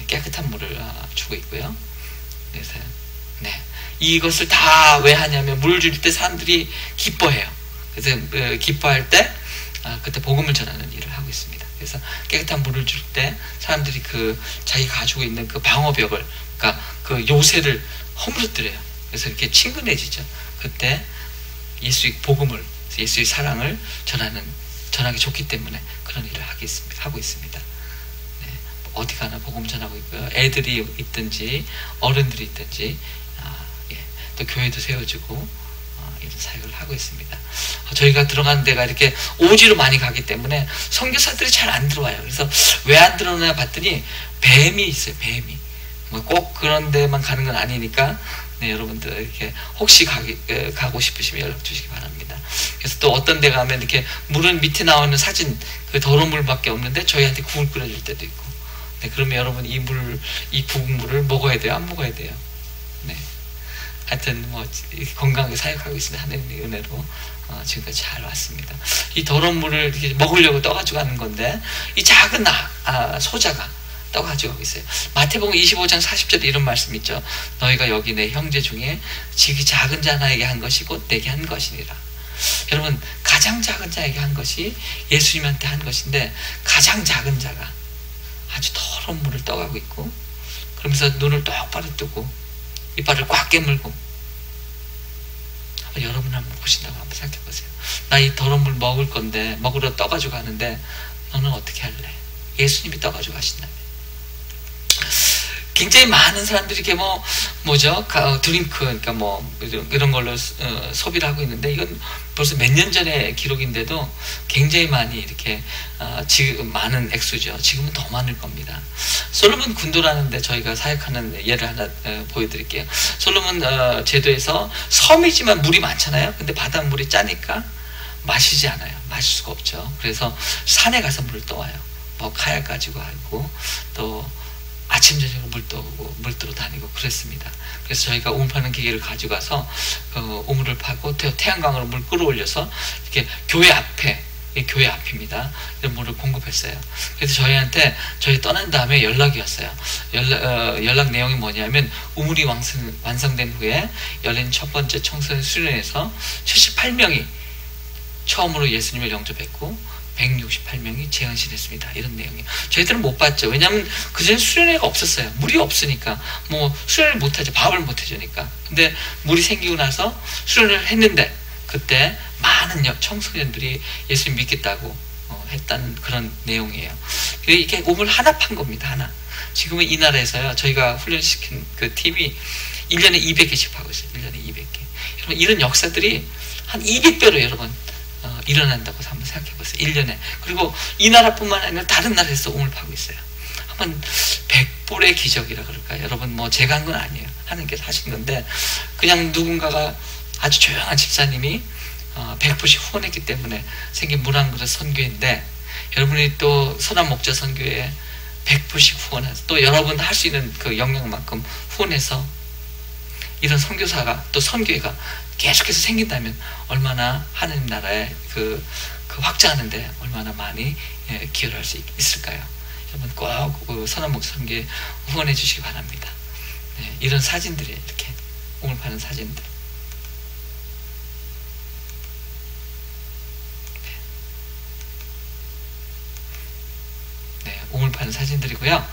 깨끗한 물을 주고 있고요. 그래서 네, 이것을 다 왜 하냐면 물 줄 때 사람들이 기뻐해요. 그래서 기뻐할 때 그때 복음을 전하는 일을 하고 있습니다. 그래서 깨끗한 물을 줄 때 사람들이 그 자기가 가지고 있는 그 방어벽을, 그러니까 그 요새를 허물어뜨려요. 그래서 이렇게 친근해지죠. 그때 예수의 복음을, 예수의 사랑을 전하기 좋기 때문에 그런 일을 하고 있습니다. 네, 어디 가나 복음 전하고 있고요. 애들이 있든지 어른들이 있든지 예, 또 교회도 세워주고 이런 사역을 하고 있습니다. 저희가 들어가는 데가 이렇게 오지로 많이 가기 때문에 선교사들이 잘 안 들어와요. 그래서 왜 안 들어오나 봤더니 뱀이 있어요. 뱀이. 뭐 꼭 그런 데만 가는 건 아니니까 네, 여러분들 이렇게 혹시 가고 싶으시면 연락 주시기 바랍니다. 그래서 또 어떤 데 가면 이렇게 물은 밑에 나오는 사진 그 더러운 물밖에 없는데 저희한테 국을 끓여줄 때도 있고. 네, 그러면 여러분 이 국물을 먹어야 돼요? 안 먹어야 돼요? 네. 하여튼 뭐 건강하게 사역하고 있습니다. 하나님의 은혜로 지금까지 잘 왔습니다. 이 더러운 물을 이렇게 먹으려고 떠가지고 하는 건데 이 작은 소자가 떠가지고 하고 있어요. 마태복음 25장 40절에 이런 말씀 있죠. 너희가 여기 내 형제 중에 지극히 작은 자나에게 한 것이 곧 내게 한 것이니라. 여러분 가장 작은 자에게 한 것이 예수님한테 한 것인데 가장 작은 자가 아주 더러운 물을 떠가고 있고 그러면서 눈을 똑바로 뜨고 이빨을 꽉 깨물고 여러분 한번 보신다고 한번 생각해 보세요. 나 이 더러운 물 먹을 건데 먹으러 떠가지고 가는데 너는 어떻게 할래? 예수님이 떠가지고 가신다면 굉장히 많은 사람들이 이렇게 뭐죠? 드링크, 그러니까 뭐 이런 걸로 소비를 하고 있는데 이건 벌써 몇 년 전의 기록인데도 굉장히 많이 이렇게 지금 많은 액수죠. 지금은 더 많을 겁니다. 솔로몬 군도라는데 저희가 사역하는 예를 하나 보여드릴게요. 솔로몬 제도에서 섬이지만 물이 많잖아요. 근데 바닷물이 짜니까 마시지 않아요. 마실 수가 없죠. 그래서 산에 가서 물을 떠와요. 뭐 카약 가지고 하고 또 아침 저녁으로 물 뜨러 다니고 그랬습니다. 그래서 저희가 우물 파는 기계를 가져가서 우물을 파고 태양광으로 물 끌어올려서 이렇게 교회 앞입니다. 이런 물을 공급했어요. 그래서 저희 떠난 다음에 연락이 왔어요. 연락 내용이 뭐냐면 우물이 완성된 후에 열린 첫 번째 청소년 수련회에서 78명이 처음으로 예수님을 영접했고 168명이 재헌신했습니다. 이런 내용이에요. 저희들은 못 봤죠. 왜냐하면 그전에 수련회가 없었어요. 물이 없으니까 뭐 수련을 못하죠. 밥을 못 해주니까. 근데 물이 생기고 나서 수련을 했는데 그때 많은 청소년들이 예수님 믿겠다고 했다는 그런 내용이에요. 이게 우물 하나 판 겁니다. 하나. 지금은 이 나라에서요. 저희가 훈련시킨 그 팀이 1년에 200개씩 파고 있어요. 1년에 200개. 여러분 이런 역사들이 한 200배로 여러분 일어난다고 한번 생각해 보세요. 1년에. 그리고 이 나라뿐만 아니라 다른 나라에서 우물 파고 있어요. 한번 100불의 기적이라 그럴까요? 여러분 뭐 제가 한 건 아니에요. 하나님께서 하신 건데 그냥 누군가가 아주 조용한 집사님이 100불씩 후원했기 때문에 생긴 물 한 그릇 선교인데 여러분이 또 선한 목자 선교에 100불씩 후원해서 또 여러분 할 수 있는 그 역량만큼 후원해서 이런 선교사가 또 선교회가 계속해서 생긴다면 얼마나 하나님 나라에 그 확장하는데 얼마나 많이 기여를 할 수 있을까요? 여러분 꼭 선한 목자 선교에 후원해 주시기 바랍니다. 네, 이런 사진들이 이렇게 우물 파는 사진들. 네, 우물 파는 사진들이고요.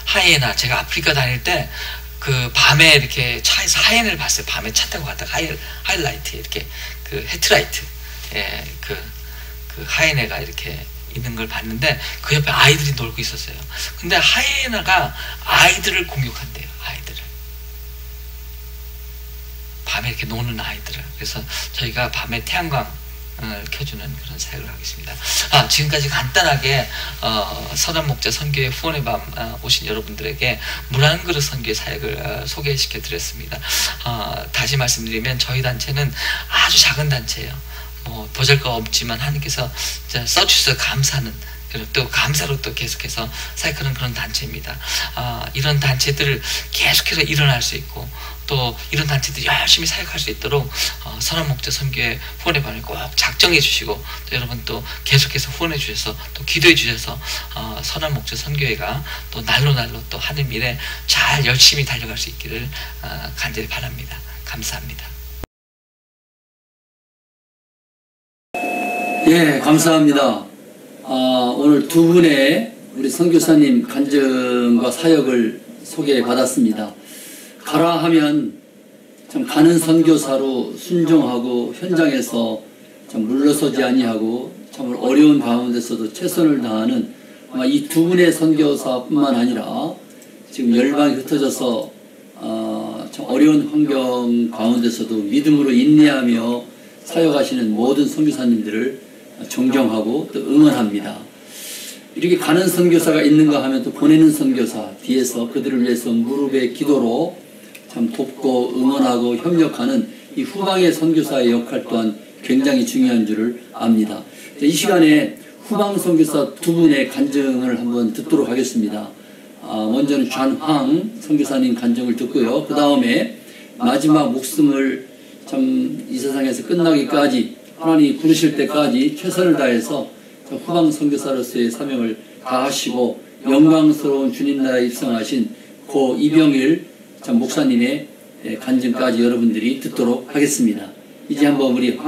하이에나 제가 아프리카 다닐 때 그 밤에 이렇게 차에서 하이에나를 봤어요. 밤에 차 타고 가다가 하이라이트 이렇게 그 헤드라이트 그 하이에나가 이렇게 있는 걸 봤는데 그 옆에 아이들이 놀고 있었어요. 근데 하이에나가 아이들을 공격한대요. 아이들을. 밤에 이렇게 노는 아이들을. 그래서 저희가 밤에 태양광 켜주는 그런 사역을 하겠습니다. 지금까지 간단하게 선한 목자 선교회 후원의 밤 오신 여러분들에게 물 한 그릇 선교의 사역을 소개시켜 드렸습니다. 다시 말씀드리면 저희 단체는 아주 작은 단체예요. 뭐 보잘것없지만 하나님께서 써주셔서 감사하는, 그리고 또 감사로 또 계속해서 사역하는 그런 단체입니다. 이런 단체들을 계속해서 일어날 수 있고 또 이런 단체들이 열심히 사역할 수 있도록 선한 목자 선교회 후원의 밤을 꼭 작정해 주시고 또 여러분 또 계속해서 후원해 주셔서 또 기도해 주셔서 선한 목자 선교회가 또 날로 또 하늘 미래 잘 열심히 달려갈 수 있기를 간절히 바랍니다. 감사합니다. 예, 감사합니다. 오늘 두 분의 우리 선교사님 간증과 사역을 소개받았습니다. 가라 하면 참 가는 선교사로 순종하고 현장에서 참 물러서지 아니하고 참 어려운 가운데서도 최선을 다하는 아마 이 두 분의 선교사뿐만 아니라 지금 열방이 흩어져서 참 어려운 환경 가운데서도 믿음으로 인내하며 사역하시는 모든 선교사님들을 존경하고 또 응원합니다. 이렇게 가는 선교사가 있는가 하면 또 보내는 선교사 뒤에서 그들을 위해서 무릎의 기도로 참 돕고 응원하고 협력하는 이 후방의 선교사의 역할 또한 굉장히 중요한 줄을 압니다. 이 시간에 후방 선교사 두 분의 간증을 한번 듣도록 하겠습니다. 먼저는 잔황 선교사님 간증을 듣고요. 그 다음에 마지막 목숨을 참 이 세상에서 끝나기까지 하나님이 부르실 때까지 최선을 다해서 후방 선교사로서의 사명을 다하시고 영광스러운 주님 나라에 입성하신 고 이병일 참 목사님의 간증까지 여러분들이 듣도록 하겠습니다. 이제 한번 우리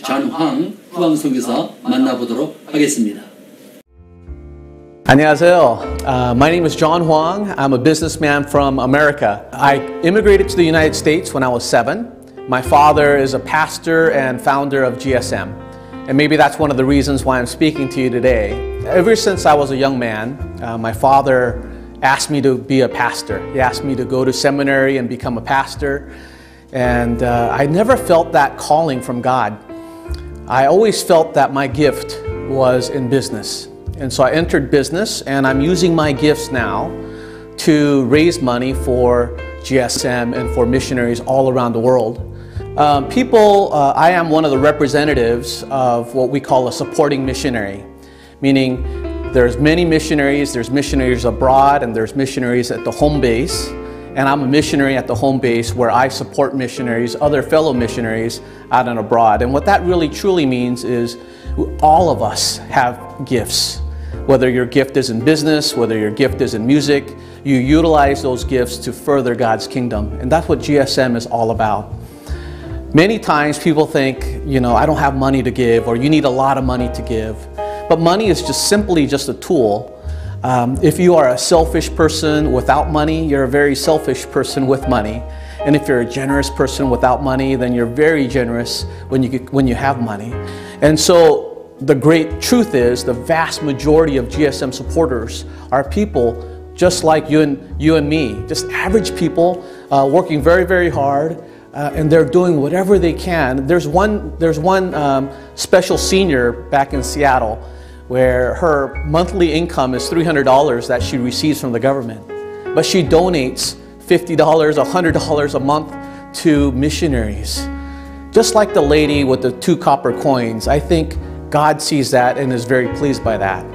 잔황 후방 선교사 만나보도록 하겠습니다. 안녕하세요. My name is John Huang. I'm a businessman from America. I immigrated to the United States when I was 7. My father is a pastor and founder of GSM. And maybe that's one of the reasons why I'm speaking to you today. Ever since I was a young man, my father asked me to be a pastor. He asked me to go to seminary and become a pastor. And I never felt that calling from God. I always felt that my gift was in business. And so I entered business, and I'm using my gifts now to raise money for GSM and for missionaries all around the world. I am one of the representatives of what we call a supporting missionary, meaning there's many missionaries, there's missionaries abroad, and there's missionaries at the home base. And I'm a missionary at the home base where I support missionaries, other fellow missionaries out and abroad. And what that really truly means is all of us have gifts. Whether your gift is in business, whether your gift is in music, you utilize those gifts to further God's kingdom. And that's what GSM is all about. Many times people think, I don't have money to give, or you need a lot of money to give. But money is simply just a tool. If you are a selfish person without money, you're a very selfish person with money. And if you're a generous person without money, then you're very generous when you have money. And so the great truth is the vast majority of GSM supporters are people just like you and me, just average people working very, very hard, and they're doing whatever they can. There's one special senior back in Seattle where her monthly income is $300 that she receives from the government, but she donates $50, $100 a month to missionaries. Just like the lady with the 2 copper coins, I think God sees that and is very pleased by that.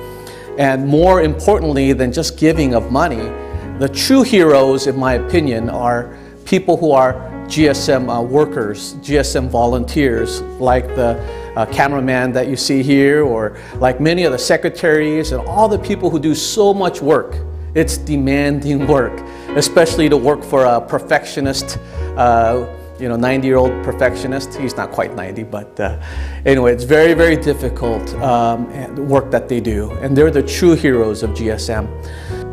And more importantly than just giving of money, the true heroes, in my opinion, are people who are GSM workers, GSM volunteers, like the cameraman that you see here, or like many of the secretaries and all the people who do so much work. It's demanding work, especially to work for a perfectionist, 90-year-old perfectionist. He's not quite 90, but anyway, it's very, very difficult work that they do. And they're the true heroes of GSM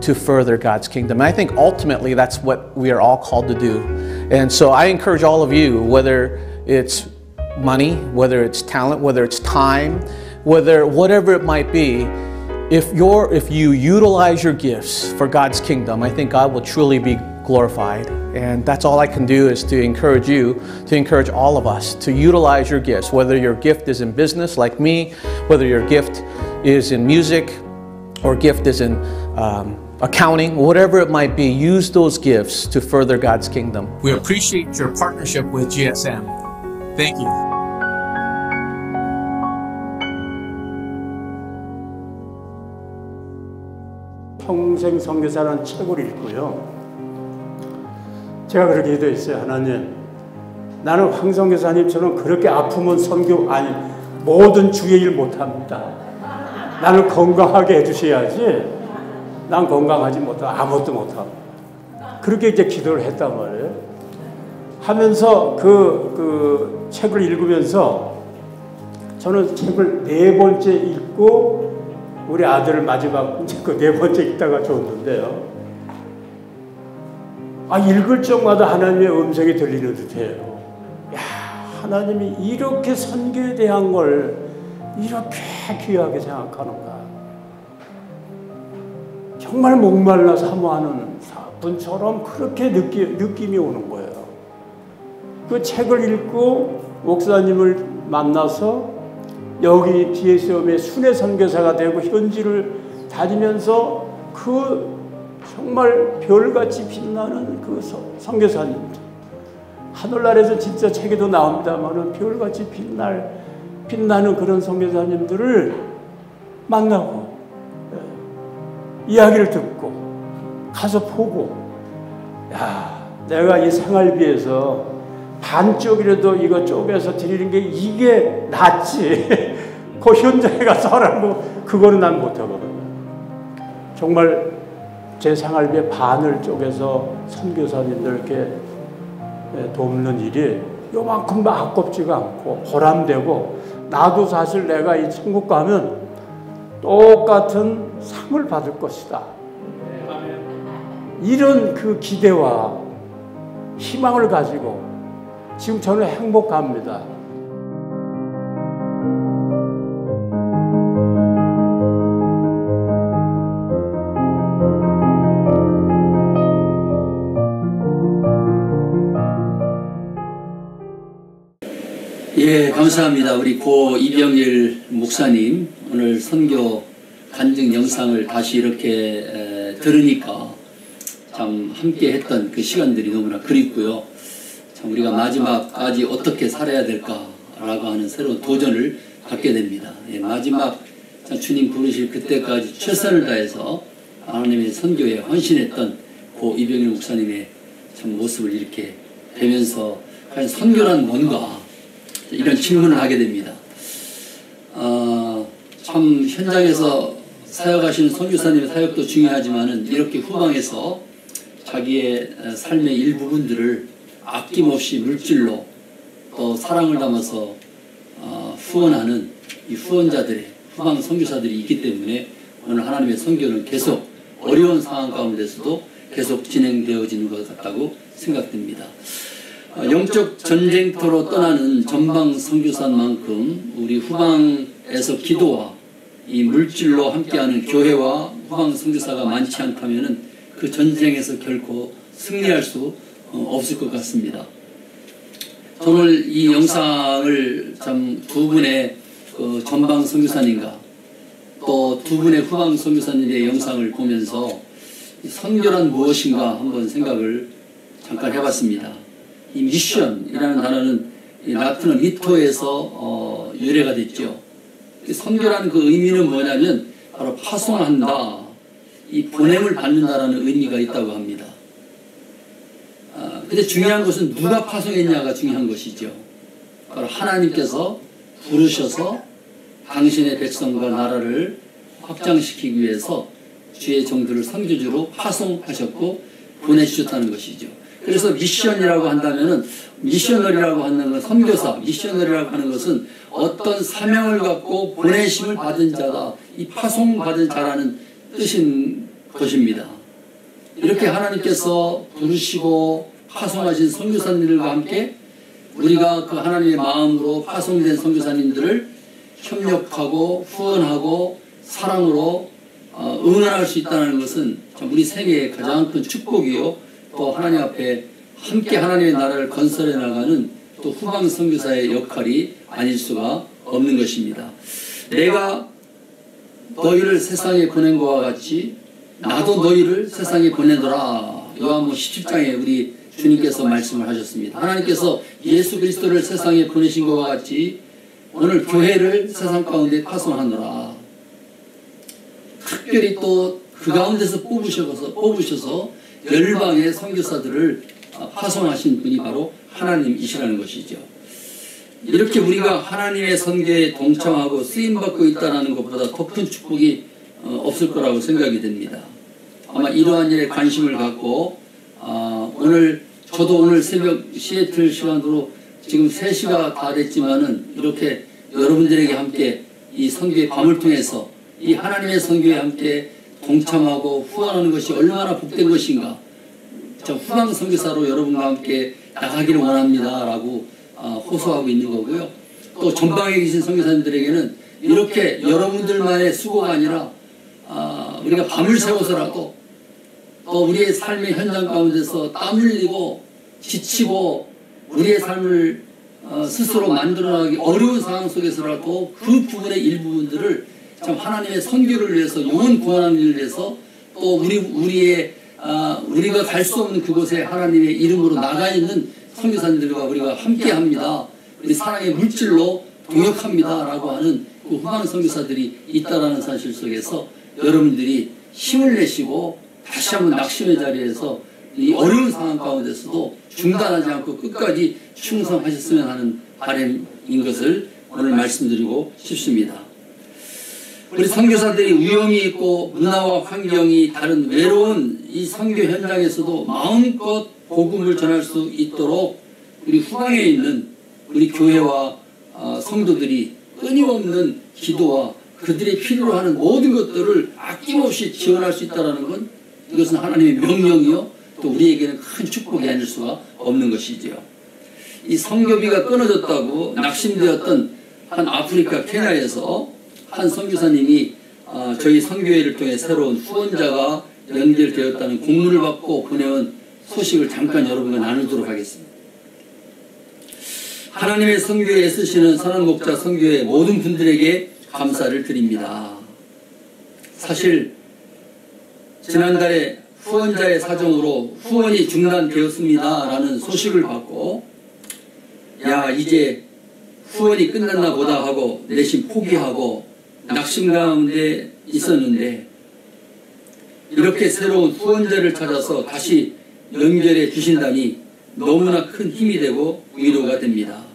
to further God's kingdom. And I think ultimately that's what we are all called to do. And so I encourage all of you, whether it's money, whether it's talent, whether it's time, whatever it might be, if you utilize your gifts for God's kingdom, I think God will truly be glorified. And that's all I can do is to encourage you, to encourage all of us to utilize your gifts, whether your gift is in business like me, whether your gift is in music or gift is in accounting, whatever it might be, use those gifts to further God's kingdom. We appreciate your partnership with GSM. Thank you. 평생 선교사라는 책을 읽고요. 제가 그렇게 기도했어요. 하나님, 나는 황 선교사님처럼 그렇게 아프면 선교 아니 모든 주의 일 못합니다. 나는 건강하게 해주셔야지. 난 건강하지 못하고 아무것도 못하고. 그렇게 이제 기도를 했단 말이에요. 하면서 그 책을 읽으면서 저는 책을 4번째 읽고 우리 아들을 마지막 그 4번째 읽다가 줬는데요. 읽을 적마다 하나님의 음성이 들리는 듯해요. 야, 하나님이 이렇게 선교에 대한 걸 이렇게 귀하게 생각하는가. 정말 목말라 사모하는 분처럼 그렇게 느낌이 오는 거예요. 그 책을 읽고 목사님을 만나서 여기 GSM의 순회 선교사가 되고 현지를 다니면서 그 정말 별같이 빛나는 그 선교사님들, 하늘나라에서 진짜 책에도 나옵니다만은 별같이 빛나는 그런 선교사님들을 만나고 이야기를 듣고 가서 보고, 야, 내가 이 생활비에서 반쪽이라도 이거 쪼개서 드리는 게 이게 낫지. 그 현장에 가서 하라고 그거는 난 못하거든요. 정말 제 생활비의 반을 쪼개서 선교사님들께 돕는 일이 요만큼 아깝지가 않고 보람되고, 나도 사실 내가 이 천국 가면 똑같은 상을 받을 것이다. 이런 그 기대와 희망을 가지고 지금 저는 행복합니다. 예, 감사합니다. 우리 고 이병일 목사님 오늘 선교 간증 영상을 다시 이렇게 들으니까 참 함께 했던 그 시간들이 너무나 그립고요. 참 우리가 마지막까지 어떻게 살아야 될까라고 하는 새로운 도전을 갖게 됩니다. 예, 마지막 주님 부르실 그때까지 최선을 다해서 하나님의 선교에 헌신했던 고 이병일 목사님의 참 모습을 이렇게 뵈면서 과연 선교란 뭔가 이런 질문을 하게 됩니다. 참 현장에서 사역하시는 선교사님의 사역도 중요하지만은 이렇게 후방에서 자기의 삶의 일부분들을 아낌없이 물질로 또 사랑을 담아서 후원하는 이 후원자들의 후방 선교사들이 있기 때문에 오늘 하나님의 선교는 계속 어려운 상황 가운데서도 계속 진행되어지는 것 같다고 생각됩니다. 영적 전쟁터로 떠나는 전방 선교사만큼 우리 후방에서 기도와 이 물질로 함께하는 교회와 후방 선교사가 많지 않다면은 그 전쟁에서 결코 승리할 수 없을 것 같습니다. 오늘 이 영상을 참 두 분의 그 전방 선교사님과 또 두 분의 후방 선교사님의 영상을 보면서 선교란 무엇인가 한번 생각을 잠깐 해봤습니다. 이 미션이라는 단어는 라틴어 미토에서 유래가 됐죠. 선교라는 그 의미는 뭐냐면 바로 파송한다, 이 보냄을 받는다라는 의미가 있다고 합니다. 근데 중요한 것은 누가 파송했냐가 중요한 것이죠. 바로 하나님께서 부르셔서 당신의 백성과 나라를 확장시키기 위해서 주의 종들을 선교주로 파송하셨고 보내주셨다는 것이죠. 그래서 미션이라고 한다면은 미셔너리라고 하는 건 선교사, 미셔너리라고 하는 것은 어떤 사명을 갖고 보내심을 받은 자다, 이 파송받은 자라는 뜻인 것입니다. 이렇게 하나님께서 부르시고 파송하신 선교사님들과 함께 우리가 그 하나님의 마음으로 파송된 선교사님들을 협력하고 후원하고 사랑으로 응원할 수 있다는 것은 참 우리 생애의 가장 큰 축복이요. 또 하나님 앞에 함께 하나님의 나라를 건설해 나가는 또 후방 선교사의 역할이 아닐 수가 없는 것입니다. 내가 너희를 세상에 보낸 것과 같이 나도 너희를 세상에 보내더라. 요한복음 17장에 우리 주님께서 말씀을 하셨습니다. 하나님께서 예수 그리스도를 세상에 보내신 것과 같이 오늘 교회를 세상 가운데 파송하노라. 특별히 또 그 가운데서 뽑으셔서 열방의 선교사들을 파송하신 분이 바로 하나님이시라는 것이죠. 이렇게 우리가 하나님의 선교에 동참하고 쓰임받고 있다는 것보다 더 큰 축복이 없을 거라고 생각이 됩니다. 아마 이러한 일에 관심을 갖고 저도 오늘 새벽 시애틀 시간으로 지금 3시가 다 됐지만은 이렇게 여러분들에게 함께 이 선교의 밤을 통해서 이 하나님의 선교에 함께 동참하고 후원하는 것이 얼마나 복된 것인가. 저 후방 선교사로 여러분과 함께 나가기를 원합니다 라고 호소하고 있는 거고요. 또 전방에 계신 선교사님들에게는 이렇게 여러분들만의 수고가 아니라 우리가 밤을 새워서라도 또 우리의 삶의 현장 가운데서 땀 흘리고 지치고 우리의 삶을 스스로 만들어나가기 어려운 상황 속에서라도 그 부분의 일부분들을 참 하나님의 선교를 위해서 영혼 구원하는 일을 위해서 또 우리가 갈 수 없는 그곳에 하나님의 이름으로 나가 있는 선교사님들과 우리가 함께합니다. 우리 사랑의 물질로 동역합니다 라고 하는 그 후방 선교사들이 있다라는 사실 속에서 여러분들이 힘을 내시고 다시 한번 낙심의 자리에서 이 어려운 상황 가운데서도 중단하지 않고 끝까지 충성하셨으면 하는 바람인 것을 오늘 말씀드리고 싶습니다. 우리 선교사들이 위험이 있고 문화와 환경이 다른 외로운 이 선교 현장에서도 마음껏 복음을 전할 수 있도록 우리 후방에 있는 우리 교회와 성도들이 끊임없는 기도와 그들이 필요로 하는 모든 것들을 아낌없이 지원할 수 있다는 건 이것은 하나님의 명령이요 또 우리에게는 큰 축복이 아닐 수가 없는 것이죠. 이 선교비가 끊어졌다고 낙심되었던 한 아프리카 케냐에서 한 선교사님이 저희 선교회를 통해 새로운 후원자가 연결되었다는 공문을 받고 보내온 소식을 잠깐 여러분과 나누도록 하겠습니다. 하나님의 선교에 애쓰시는 선한목자 선교회 모든 분들에게 감사를 드립니다. 사실 지난달에 후원자의 사정으로 후원이 중단되었습니다 라는 소식을 받고 이제 후원이 끝났나 보다 하고 내심 포기하고 낙심 가운데 있었는데 이렇게 새로운 후원자를 찾아서 다시 연결해 주신다니 너무나 큰 힘이 되고 위로가 됩니다.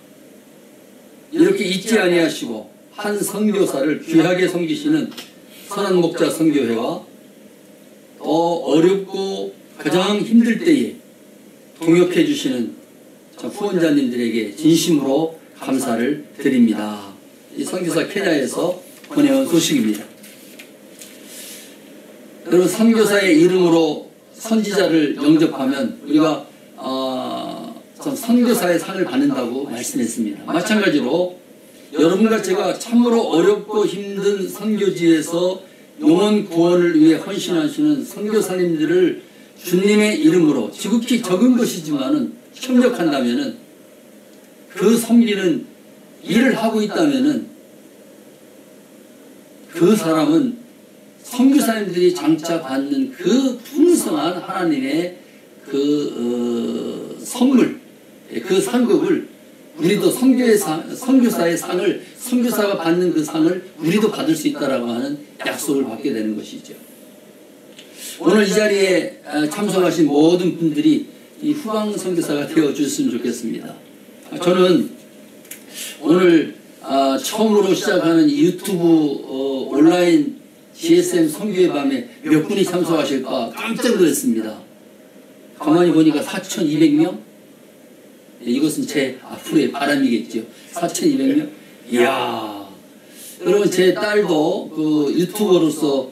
이렇게 잊지 아니하시고 한 선교사를 귀하게 섬기시는 선한목자 선교회와 더 어렵고 가장 힘들 때에 동역해 주시는 후원자님들에게 진심으로 감사를 드립니다. 이 선교사 케냐에서 보내온 소식입니다. 여러분 선교사의 이름으로 선지자를 영접하면 우리가 선교사의 상을 받는다고 말씀했습니다. 마찬가지로 여러분과 제가 참으로 어렵고 힘든 선교지에서 영혼 구원을 위해 헌신하시는 선교사님들을 주님의 이름으로 지극히 적은 것이지만은 협력한다면은 그 섬기는 일을 하고 있다면은 그 사람은 선교사님들이 장차 받는 그 풍성한 하나님의 그 선물, 그 상급을 우리도 선교사의 상을 선교사가 받는 그 상을 우리도 받을 수 있다라고 하는 약속을 받게 되는 것이죠. 오늘 이 자리에 참석하신 모든 분들이 이 후방 선교사가 되어 주셨으면 좋겠습니다. 저는 오늘 처음으로 시작하는 유튜브 온라인 GSM 선교의 밤에 몇 분이 참석하실까 깜짝 놀랐습니다. 가만히 보니까 4,200명? 이것은 제 앞으로의 바람이겠죠. 4,200명? 이야. 여러분, 제 딸도 그 유튜버로서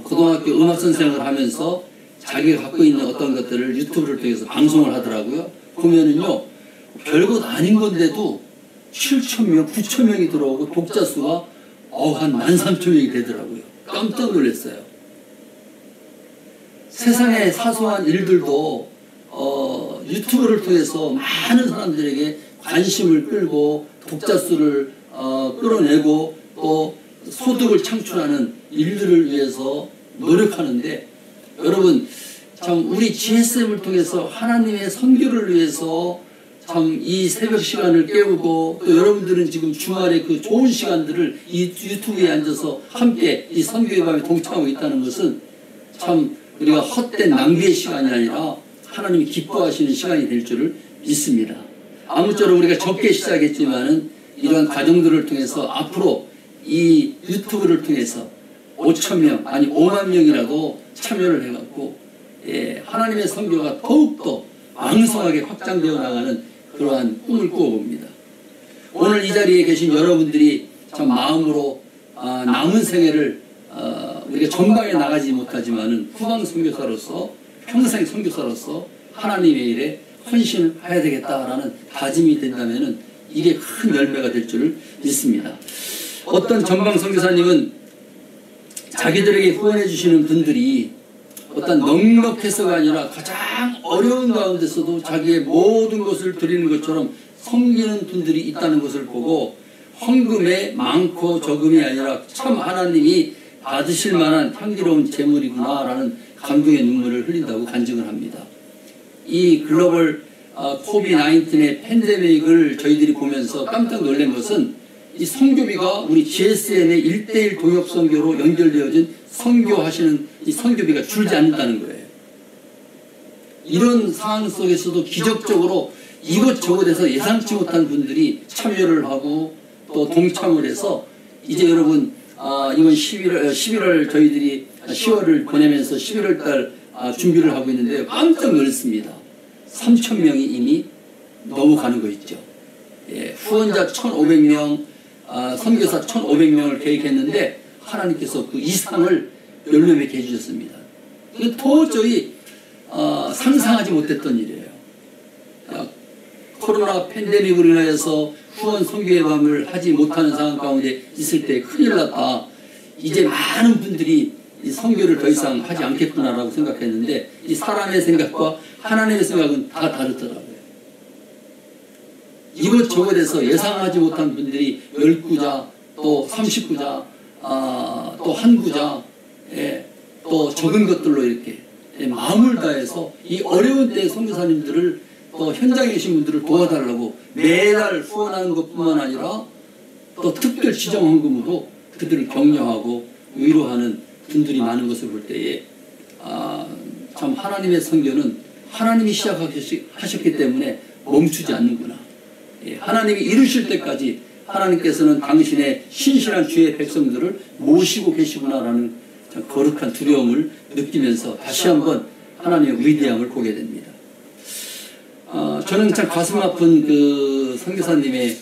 고등학교 음악선생을 하면서 자기가 갖고 있는 어떤 것들을 유튜브를 통해서 방송을 하더라고요. 보면은요, 별것 아닌 건데도 7,000명, 9,000명이 들어오고 독자 수가 한 13,000명이 되더라고요. 깜짝 놀랐어요. 세상의 사소한 일들도 유튜브를 통해서 많은 사람들에게 관심을 끌고 독자 수를 끌어내고 또 소득을 창출하는 일들을 위해서 노력하는데, 여러분 참 우리 GSM을 통해서 하나님의 선교를 위해서 참 이 새벽 시간을 깨우고, 또 여러분들은 지금 주말에 그 좋은 시간들을 이 유튜브에 앉아서 함께 이 선교의 밤에 동참하고 있다는 것은 참 우리가 헛된 낭비의 시간이 아니라 하나님이 기뻐하시는 시간이 될 줄을 믿습니다. 아무쪼록 우리가 적게 시작했지만은 이러한 과정들을 통해서 앞으로 이 유튜브를 통해서 5,000명 아니 5만 명이라도 참여를 해갖고 하나님의 선교가 더욱더 왕성하게 확장되어 나가는 그러한 꿈을 꾸어봅니다. 오늘 이 자리에 계신 여러분들이 참 마음으로 남은 생애를 우리가 전방에 나가지 못하지만은 후방 선교사로서 평생 선교사로서 하나님의 일에 헌신을 해야 되겠다라는 다짐이 된다면은 이게 큰 열매가 될 줄을 믿습니다. 어떤 전방 선교사님은 자기들에게 후원해 주시는 분들이 어떤 넉넉해서가 아니라 가장 어려운 가운데서도 자기의 모든 것을 드리는 것처럼 섬기는 분들이 있다는 것을 보고 헌금에 많고 적음이 아니라 참 하나님이 받으실 만한 향기로운 재물이구나 라는 감동의 눈물을 흘린다고 간증을 합니다. 이 글로벌 코비드-19의 팬데믹을 저희들이 보면서 깜짝 놀란 것은 이 선교비가 우리 GSM의 1:1 동역 선교로 연결되어진 선교하시는 이 선교비가 줄지 않는다는 거예요. 이런 상황 속에서도 기적적으로 이것저것에서 예상치 못한 분들이 참여를 하고 또 동참을 해서 이제 여러분 이번 11월 저희들이 10월을 보내면서 11월 달 준비를 하고 있는데요. 깜짝 놀랐습니다. 3,000명이 이미 넘어가는 거 있죠. 후원자 1,500명, 선교사 1,500명을 계획했는데 하나님께서 그 이상을 열매 맺게 해주셨습니다. 이게 도저히 상상하지 못했던 일이에요. 코로나 팬데믹으로 인해서 후원 선교의 밤을 하지 못하는 상황 가운데 있을 때 큰일 났다. 이제 많은 분들이 이 선교를 더 이상 하지 않겠구나라고 생각했는데 이 사람의 생각과 하나님의 생각은 다 다르더라고요. 이것저것에서 예상하지 못한 분들이 10구자, 또 30구자, 또 한 구자, 또 적은 것들로 이렇게 마음을 다해서 이 어려운 때의 선교사님들을 또 현장에 계신 분들을 도와달라고 매달 후원하는 것뿐만 아니라 또 특별 지정헌금으로 그들을 격려하고 위로하는 분들이 많은 것을 볼 때에 참 하나님의 선교는 하나님이 시작하셨기 때문에 멈추지 않는구나. 하나님이 이루실 때까지 하나님께서는 당신의 신실한 주의 백성들을 모시고 계시구나라는 참 거룩한 두려움을 느끼면서 다시 한번 하나님의 위대함을 보게 됩니다. 저는 참 가슴 아픈 그 선교사님의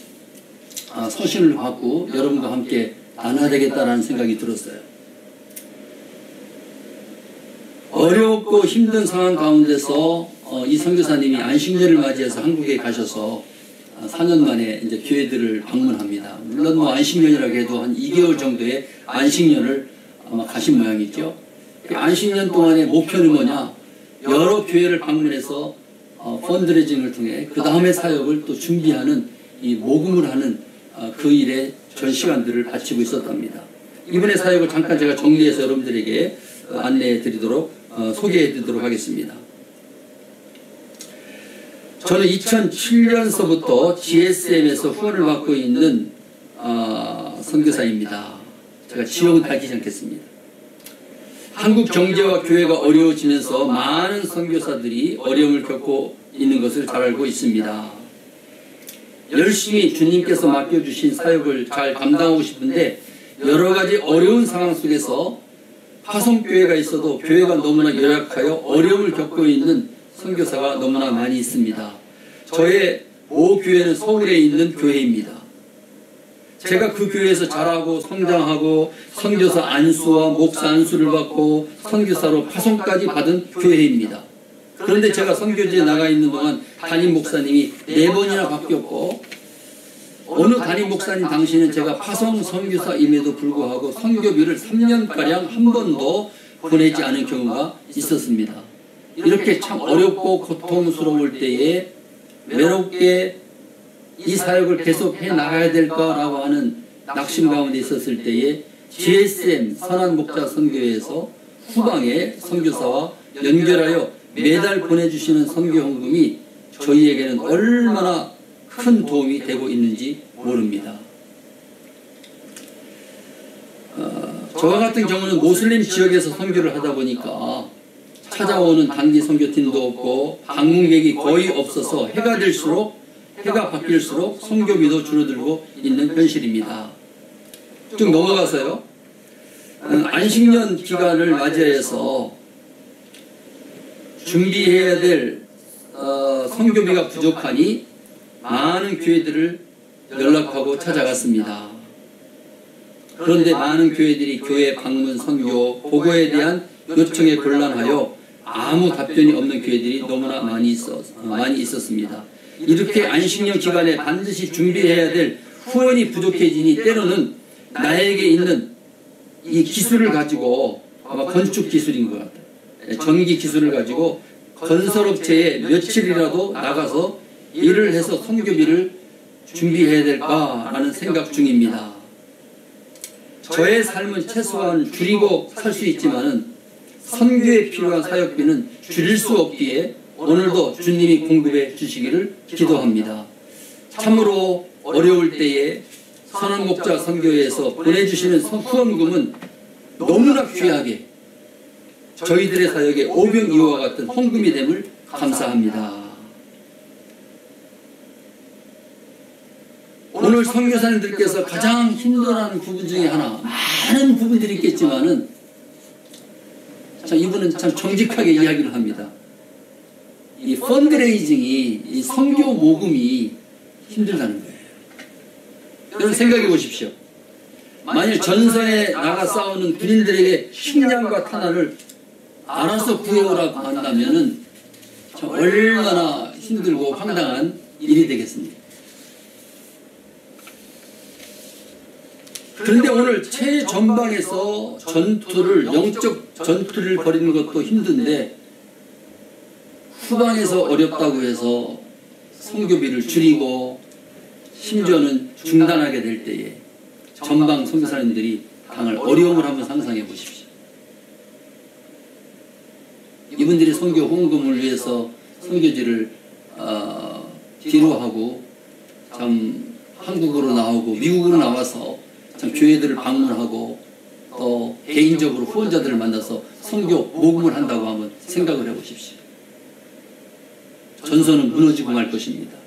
서신을 받고 여러분과 함께 나눠야 되겠다라는 생각이 들었어요. 어렵고 힘든 상황 가운데서 이 선교사님이 안식년을 맞이해서 한국에 가셔서 4년 만에 이제 교회들을 방문합니다. 물론 뭐 안식년이라고 해도 한 2개월 정도의 안식년을 아마 가신 모양이죠. 그 안식년 동안의 목표는 뭐냐? 여러 교회를 방문해서 펀드레이징을 통해 그 다음의 사역을 또 준비하는 이 모금을 하는 그 일에 전 시간들을 바치고 있었답니다. 이번의 사역을 잠깐 제가 정리해서 여러분들에게 안내해 드리도록 소개해 드리도록 하겠습니다. 저는 2007년서부터 GSM에서 후원을 받고 있는 선교사입니다. 제가 지역은 밝히지 않겠습니다. 한국 경제와 교회가 어려워지면서 많은 선교사들이 어려움을 겪고 있는 것을 잘 알고 있습니다. 열심히 주님께서 맡겨주신 사역을 잘 감당하고 싶은데 여러 가지 어려운 상황 속에서 화성교회가 있어도 교회가 너무나 열악하여 어려움을 겪고 있는 선교사가 너무나 많이 있습니다. 저의 모교회는 서울에 있는 교회입니다. 제가 그 교회에서 자라고 성장하고 선교사 안수와 목사 안수를 받고 선교사로 파송까지 받은 교회입니다. 그런데 제가 선교지에 나가 있는 동안 담임 목사님이 4번이나 바뀌었고 어느 담임 목사님 당시에는 제가 파송 선교사임에도 불구하고 선교비를 3년가량 한 번도 보내지 않은 경우가 있었습니다. 이렇게 참 어렵고 고통스러울 때에 외롭게 이 사역을 계속 해나가야 될까라고 하는 낙심 가운데 있었을 때에 GSM 선한목자 선교회에서 후방에 선교사와 연결하여 매달 보내주시는 선교 헌금이 저희에게는 얼마나 큰 도움이 되고 있는지 모릅니다. 저와 같은 경우는 모슬림 지역에서 선교를 하다 보니까 찾아오는 단기 선교팀도 없고 방문객이 거의 없어서 해가 바뀔수록 선교비도 줄어들고 있는 현실입니다. 쭉 넘어가서요. 안식년 기간을 맞이해서 준비해야 될 선교비가 부족하니 많은 교회들을 연락하고 찾아갔습니다. 그런데 많은 교회들이 교회 방문 선교 보고에 대한 요청에 곤란하여 아무 답변이 없는 교회들이 너무나 많이 있었습니다. 이렇게 안식년 기간에 반드시 준비해야 될 후원이 부족해지니 때로는 나에게 있는 이 기술을 가지고, 아마 건축 기술인 것 같아요. 전기 기술을 가지고 건설업체에 며칠이라도 나가서 일을 해서 선교비를 준비해야 될까라는 생각 중입니다. 저의 삶은 최소한 줄이고 살 수 있지만은 선교에 필요한 사역비는 줄일 수 없기에 오늘도 주님이 공급해 주시기를 기도합니다. 참으로 어려울 때에 선한목자 선교회에서 보내주시는 후원금은 너무나 귀하게 저희들의 사역에 오병이어와 같은 헌금이 됨을 감사합니다. 오늘 선교사님들께서 가장 힘들어하는 부분 중에 하나, 많은 부분들이 있겠지만은 참 이분은 참 정직하게 이야기를 합니다. 이 펀드레이징이, 이 선교 모금이 힘들다는 거예요. 여러분 생각해 보십시오. 만일 전선에 나가 싸우는 군인들에게 식량과 탄환을 알아서 구해오라고 한다면은 참 얼마나 힘들고 황당한 일이 되겠습니까? 그런데 오늘 최전방에서 영적 전투를 벌이는 것도 힘든데 후방에서 어렵다고 해서 선교비를 줄이고 심지어는 중단하게 될 때에 전방 선교사님들이 당할 어려움을 한번 상상해 보십시오. 이분들이 선교 후원금을 위해서 선교지를 뒤로 하고 참 한국으로 나오고 미국으로 나와서 참 교회들을 방문하고 또 개인적으로 후원자들을 만나서 선교 모금을 한다고 한번 생각을 해보십시오. 전선은 무너지고 말 것입니다.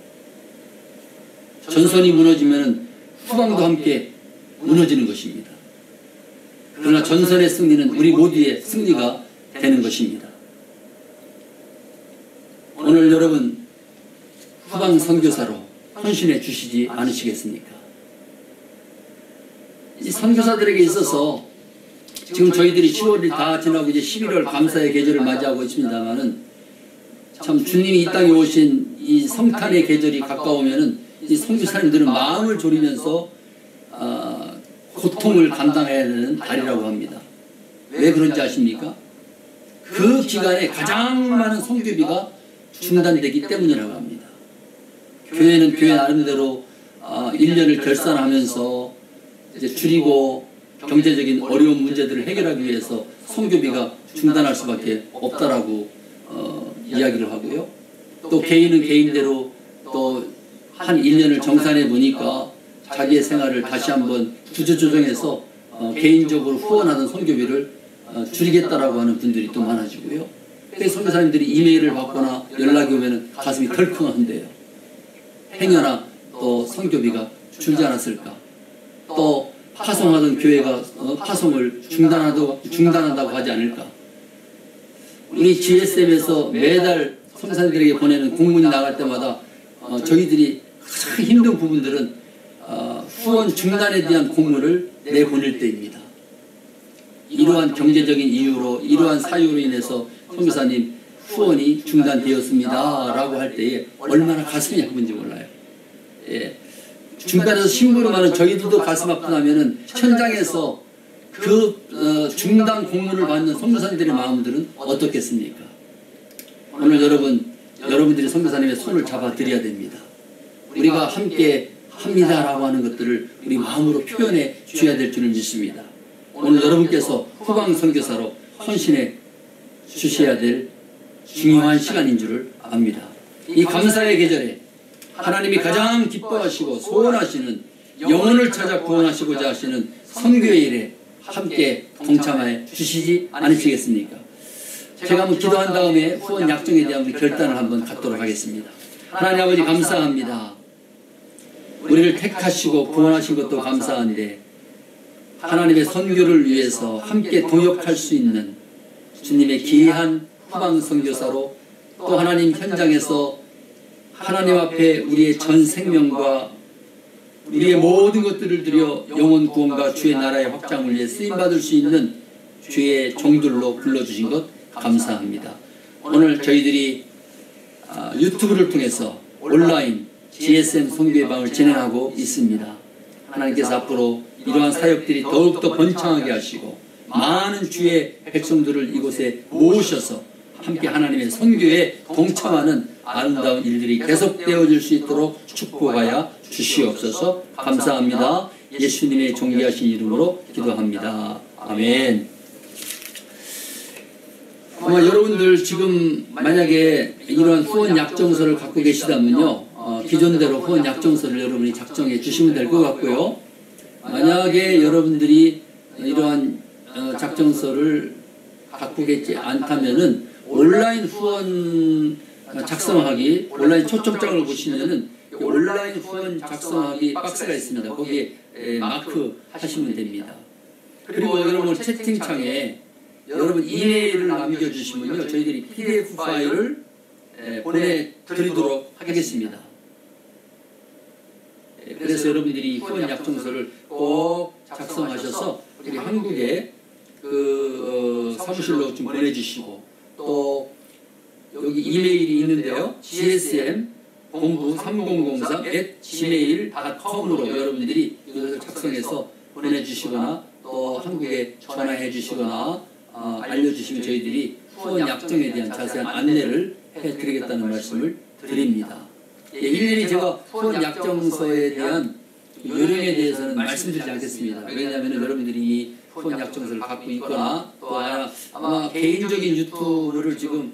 전선이 무너지면 후방도 함께 무너지는 것입니다. 그러나 전선의 승리는 우리 모두의 승리가 되는 것입니다. 오늘 여러분 후방 선교사로 헌신해 주시지 않으시겠습니까? 이 선교사들에게 있어서 지금 저희들이 10월이 다 지나고 이제 11월 감사의 계절을 맞이하고 있습니다만은 참 주님이 이 땅에 오신 이 성탄의 계절이 가까우면은 이 선교사님들은 마음을 졸이면서 고통을 감당해야 되는 달이라고 합니다. 왜 그런지 아십니까? 그 기간에 가장 많은 선교비가 중단되기 때문이라고 합니다. 교회는 교회 나름대로 1년을 결산하면서 이제 줄이고 경제적인 어려운 문제들을 해결하기 위해서 선교비가 중단할 수밖에 없다라고 이야기를 하고요. 또 개인은 개인대로 또 한 1년을 정산해 보니까 자기의 생활을 다시 한번 구조조정해서 개인적으로 후원하는 선교비를 줄이겠다라고 하는 분들이 또 많아지고요. 그래서 선교사님들이 이메일을 받거나 연락이 오면 가슴이 덜컹한데요. 행여나 또 선교비가 줄지 않았을까? 또 파송하던 교회가 파송을 중단한다고 하지 않을까? 우리 GSM에서 매달 선교사님들에게 보내는 공문이 나갈 때마다 저희들이 가장 힘든 부분들은 후원 중단에 대한 공문을 내보낼 때입니다. 이러한 경제적인 이유로, 이러한 사유로 인해서 선교사님 후원이 중단되었습니다 라고 할 때에 얼마나 가슴이 아픈지 몰라요. 예. 중간에서 심부름하는 저희들도 가슴 아프다면은 현장에서 그 중단 공문을 받는 선교사님들의 마음들은 어떻겠습니까? 오늘 여러분들이 선교사님의 손을 잡아 드려야 됩니다. 우리가 함께 합니다라고 하는 것들을 우리 마음으로 표현해 주셔야 될 줄을 믿습니다. 오늘 여러분께서 후방 선교사로 헌신해 주셔야 될 중요한 시간인 줄을 압니다. 이 감사의 계절에 하나님이 가장 기뻐하시고 소원하시는 영혼을 찾아 구원하시고자 하시는 선교의 일에 함께 동참해 주시지 않으시겠습니까? 제가 한번 기도한 다음에 후원 약정에 대한 우리 결단을 한번 갖도록 하겠습니다. 하나님 아버지 감사합니다. 우리를 택하시고 구원하신 것도 감사한데 하나님의 선교를 위해서 함께 동역할 수 있는 주님의 귀한 후방 선교사로 또 하나님 현장에서 하나님 앞에 우리의 전 생명과 우리의 모든 것들을 들여 영혼 구원과 주의 나라의 확장을 위해 쓰임받을 수 있는 주의 종들로 불러주신 것 감사합니다. 오늘 저희들이 유튜브를 통해서 온라인 GSM 선교의 방을 진행하고 있습니다. 하나님께서 앞으로 이러한 사역들이 더욱더 번창하게 하시고 많은 주의 백성들을 이곳에 모으셔서 함께 하나님의 선교에 동참하는 아름다운 일들이 계속되어질 수 있도록 축복하여 주시옵소서. 감사합니다. 예수님의 존귀하신 이름으로 기도합니다. 아멘. 아마 여러분들 지금 만약에 이러한 후원 약정서를 갖고 계시다면요, 기존대로 후원 약정서를 여러분이 작성해 주시면 될 것 같고요. 만약에 여러분들이 이러한 작정서를 갖고 계시지 않다면은 온라인 후원 작성하기, 온라인 초청장을 보시면은 온라인 후원 작성하기 박스가 있습니다. 거기에 마크 하시면 됩니다. 그리고 여러분 채팅창에 여러분 이메일을 남겨주시면요, 저희들이 PDF 파일을 보내드리도록 하겠습니다. 그래서 여러분들이 후원 약정서를 꼭 작성하셔서 우리 한국의 그 사무실로 좀 보내주시고, 또 여기 이메일이 있는데요, gsm 공부 3003@gmail.com으로 여러분들이 이것을 작성해서 보내주시거나 또 한국에 전화해 주시거나 알려주시면 저희들이 후원 약정에 대한 자세한 안내를 해드리겠다는 말씀을 드립니다. 일일이 제가 후원 약정서에 대한 요령에 대해서는 말씀드리지 않겠습니다. 왜냐하면 여러분들이 이 후원 약정서를 갖고 있거나 또 아마 개인적인 유튜브를 지금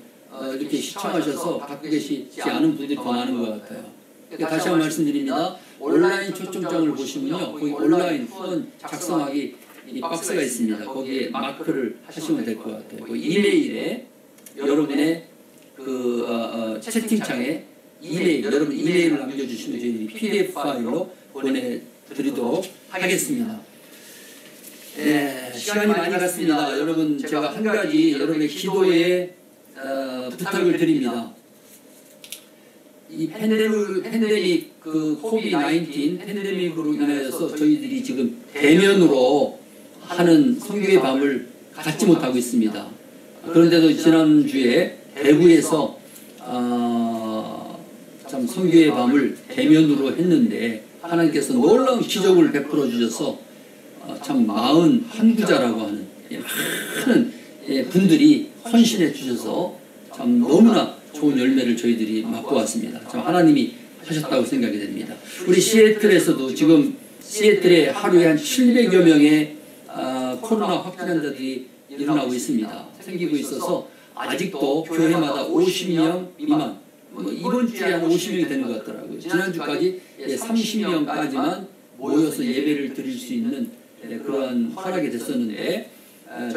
이렇게 시청하셔서 갖고 계시지 않은 분들이 더 많은 것 같아요. 다시 한번 말씀드립니다. 온라인 초청장을 보시면요, 거기 온라인 후원 작성하기 이 박스가 있습니다. 거기에 마크를 하시면 될 것 같아요. 그 이메일에 여러분의 그 채팅창에 여러분 이메일을 남겨주시면 저희들이 PDF 파일로 보내드리도록 하겠습니다. 시간이 많이 갔습니다. 여러분, 제가 한 가지 여러분의 기도에 부탁을 드립니다. 이 팬데믹 그 코비드-19 팬데믹으로 인하여서 저희들이 지금 대면으로 하는 선교의 밤을 갖지 못하고 있습니다. 그런데도 지난주에 대구에서 참 선교의 밤을 대면으로 했는데 하나님께서 놀라운 기적을 베풀어 주셔서 참 41구자라고 하는 많은 분들이 헌신해 주셔서 참 너무나 좋은 열매를 저희들이 맛보았습니다. 참 하나님이 하셨다고 생각이 됩니다. 우리 시애틀에서도 지금 시애틀에 하루에 한 700여 명의 코로나 확진자들이 일어나고 있습니다. 생기고 있어서 아직도 교회마다 50명 미만, 이번 주에 한 50명이 되는 것 같더라고요. 지난주까지 30명까지만 모여서 예배를 드릴 수 있는 그러한 허락이 됐었는데,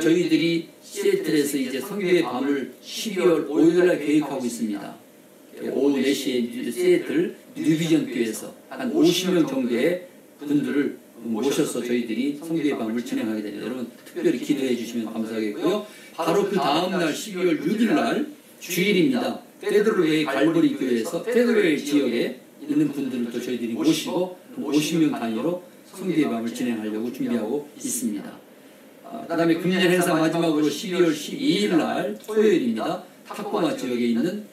저희들이 시애틀에서 이제 선교의 밤을 12월 5일날 계획하고 있습니다. 오후 4시에 시애틀 뉴비전 교회에서 한 50명 정도의 분들을 모셔서 저희들이 선교의 밤을 진행하게 됩니다. 여러분 특별히 기도해 주시면 감사하겠고요. 바로 그 다음날 12월 6일날 주일입니다. 페드로웨이 갈보리 교회에서 페드로웨이 지역에 있는 분들을 또 저희들이 모시고 50명 단위로 선교의 밤을 진행하려고 준비하고 있습니다. 그 다음에 금년 행사 마지막으로 12월 12일날 토요일입니다. 타코마 지역에 있는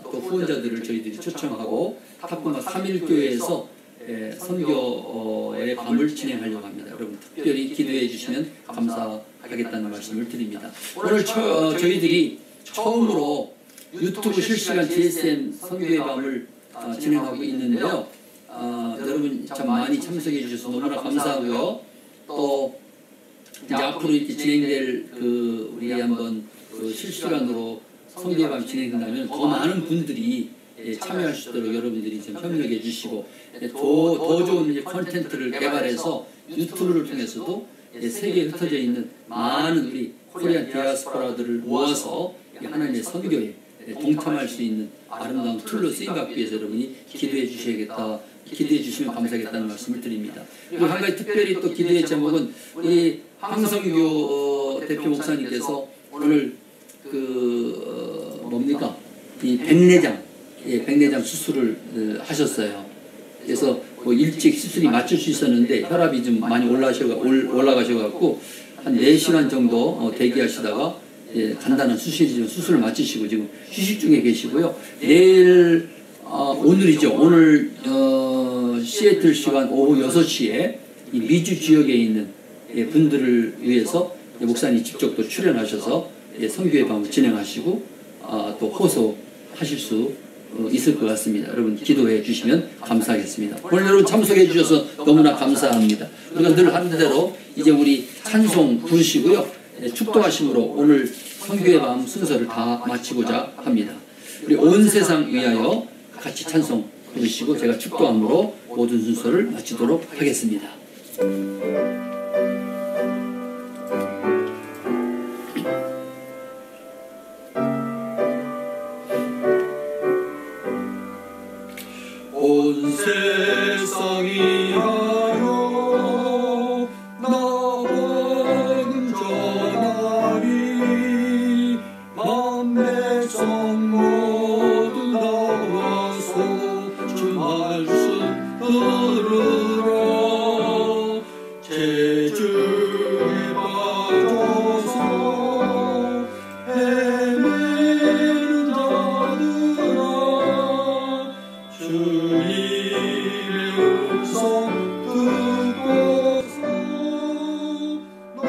또 후원자들을 저희들이 초청하고 타코마 3.1교회에서 선교의 밤을 진행하려고 합니다. 여러분 특별히 기도해 주시면 감사하겠다는 말씀을 드립니다. 오늘 저희들이 처음으로 유튜브 실시간 GSM 선교의 밤을 진행하고 있는데요. 여러분 참 많이 참석해 주셔서 너무나 감사하고요. 또 이제 앞으로 이렇게 진행될 우리 한번 실시간으로 선교의 밤 진행된다면 더 많은 분들이 참여할 수 있도록 여러분들이 좀 협력해 주시고 더 좋은 이제 콘텐츠를 개발해서 유튜브를 통해서도 세계에 흩어져 있는 많은 우리 코리안 디아스포라들을 모아서 하나님의 선교에 동참할 수 있는 아름다운 툴로 쓰임받기 위해서 여러분이 기도해 주시면 감사하겠다는 말씀을 드립니다. 그리고 한 가지 특별히 또 기도의 제목은 우리 황성교 대표 목사님께서 오늘 뭡니까? 이 백내장 수술을 하셨어요. 그래서 뭐 일찍 수술이 맞출 수 있었는데 혈압이 좀 많이 올라가셔갖고 한 4시간 정도 대기하시다가 간단한 수술을 마치시고 지금 휴식 중에 계시고요. 내일 오늘이죠. 오늘 시애틀 시간 오후 6시에 이 미주 지역에 있는 분들을 위해서 목사님 직접 또 출연하셔서 선교의 밤을 진행하시고 또 호소하실 수 있을 것 같습니다. 여러분 기도해 주시면 감사하겠습니다. 오늘 여러분 참석해 주셔서 너무나 감사합니다. 우리가 늘 하는 대로 이제 우리 찬송 부르시고요. 축도하심으로 오늘 선교의 밤 순서를 다 마치고자 합니다. 우리 온 세상 위하여 같이 찬송 부르시고 제가 축도함으로 모든 순서를 마치도록 하겠습니다. 온 세상 위하여 나는 전하리 만 백성 모두 나와서 주 말씀 들으라 죄중에 빠져서 헤매는 자들아 주님의 음성 듣고서 너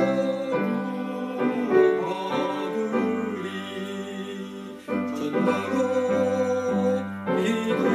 구원받으리 전하로 기도해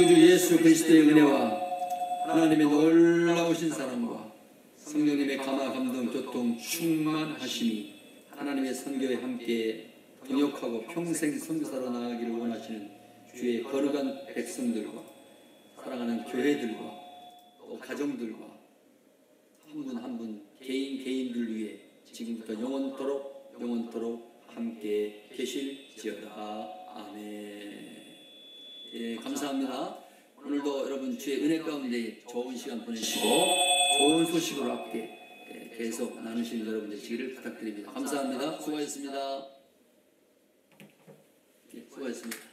내 예수 그리스도의 은혜와 하나님의 놀라우신 사랑과 성령님의 감화 감동 교통 충만하심이 하나님의 선교에 함께 동역하고 평생 선교사로 나아가기를 원하시는 주의 거룩한 백성들과 사랑하는 교회들과 또 가정들과 한 분 한 분 개인들 위해 지금부터 영원토록 함께 계실지어다. 아멘. 예, 감사합니다. 오늘도 여러분 주의 은혜 가운데 좋은 시간 보내시고 좋은 소식으로 함께 계속 나누시는 여러분 되시기를 부탁드립니다. 감사합니다. 수고하셨습니다. 예, 수고하셨습니다.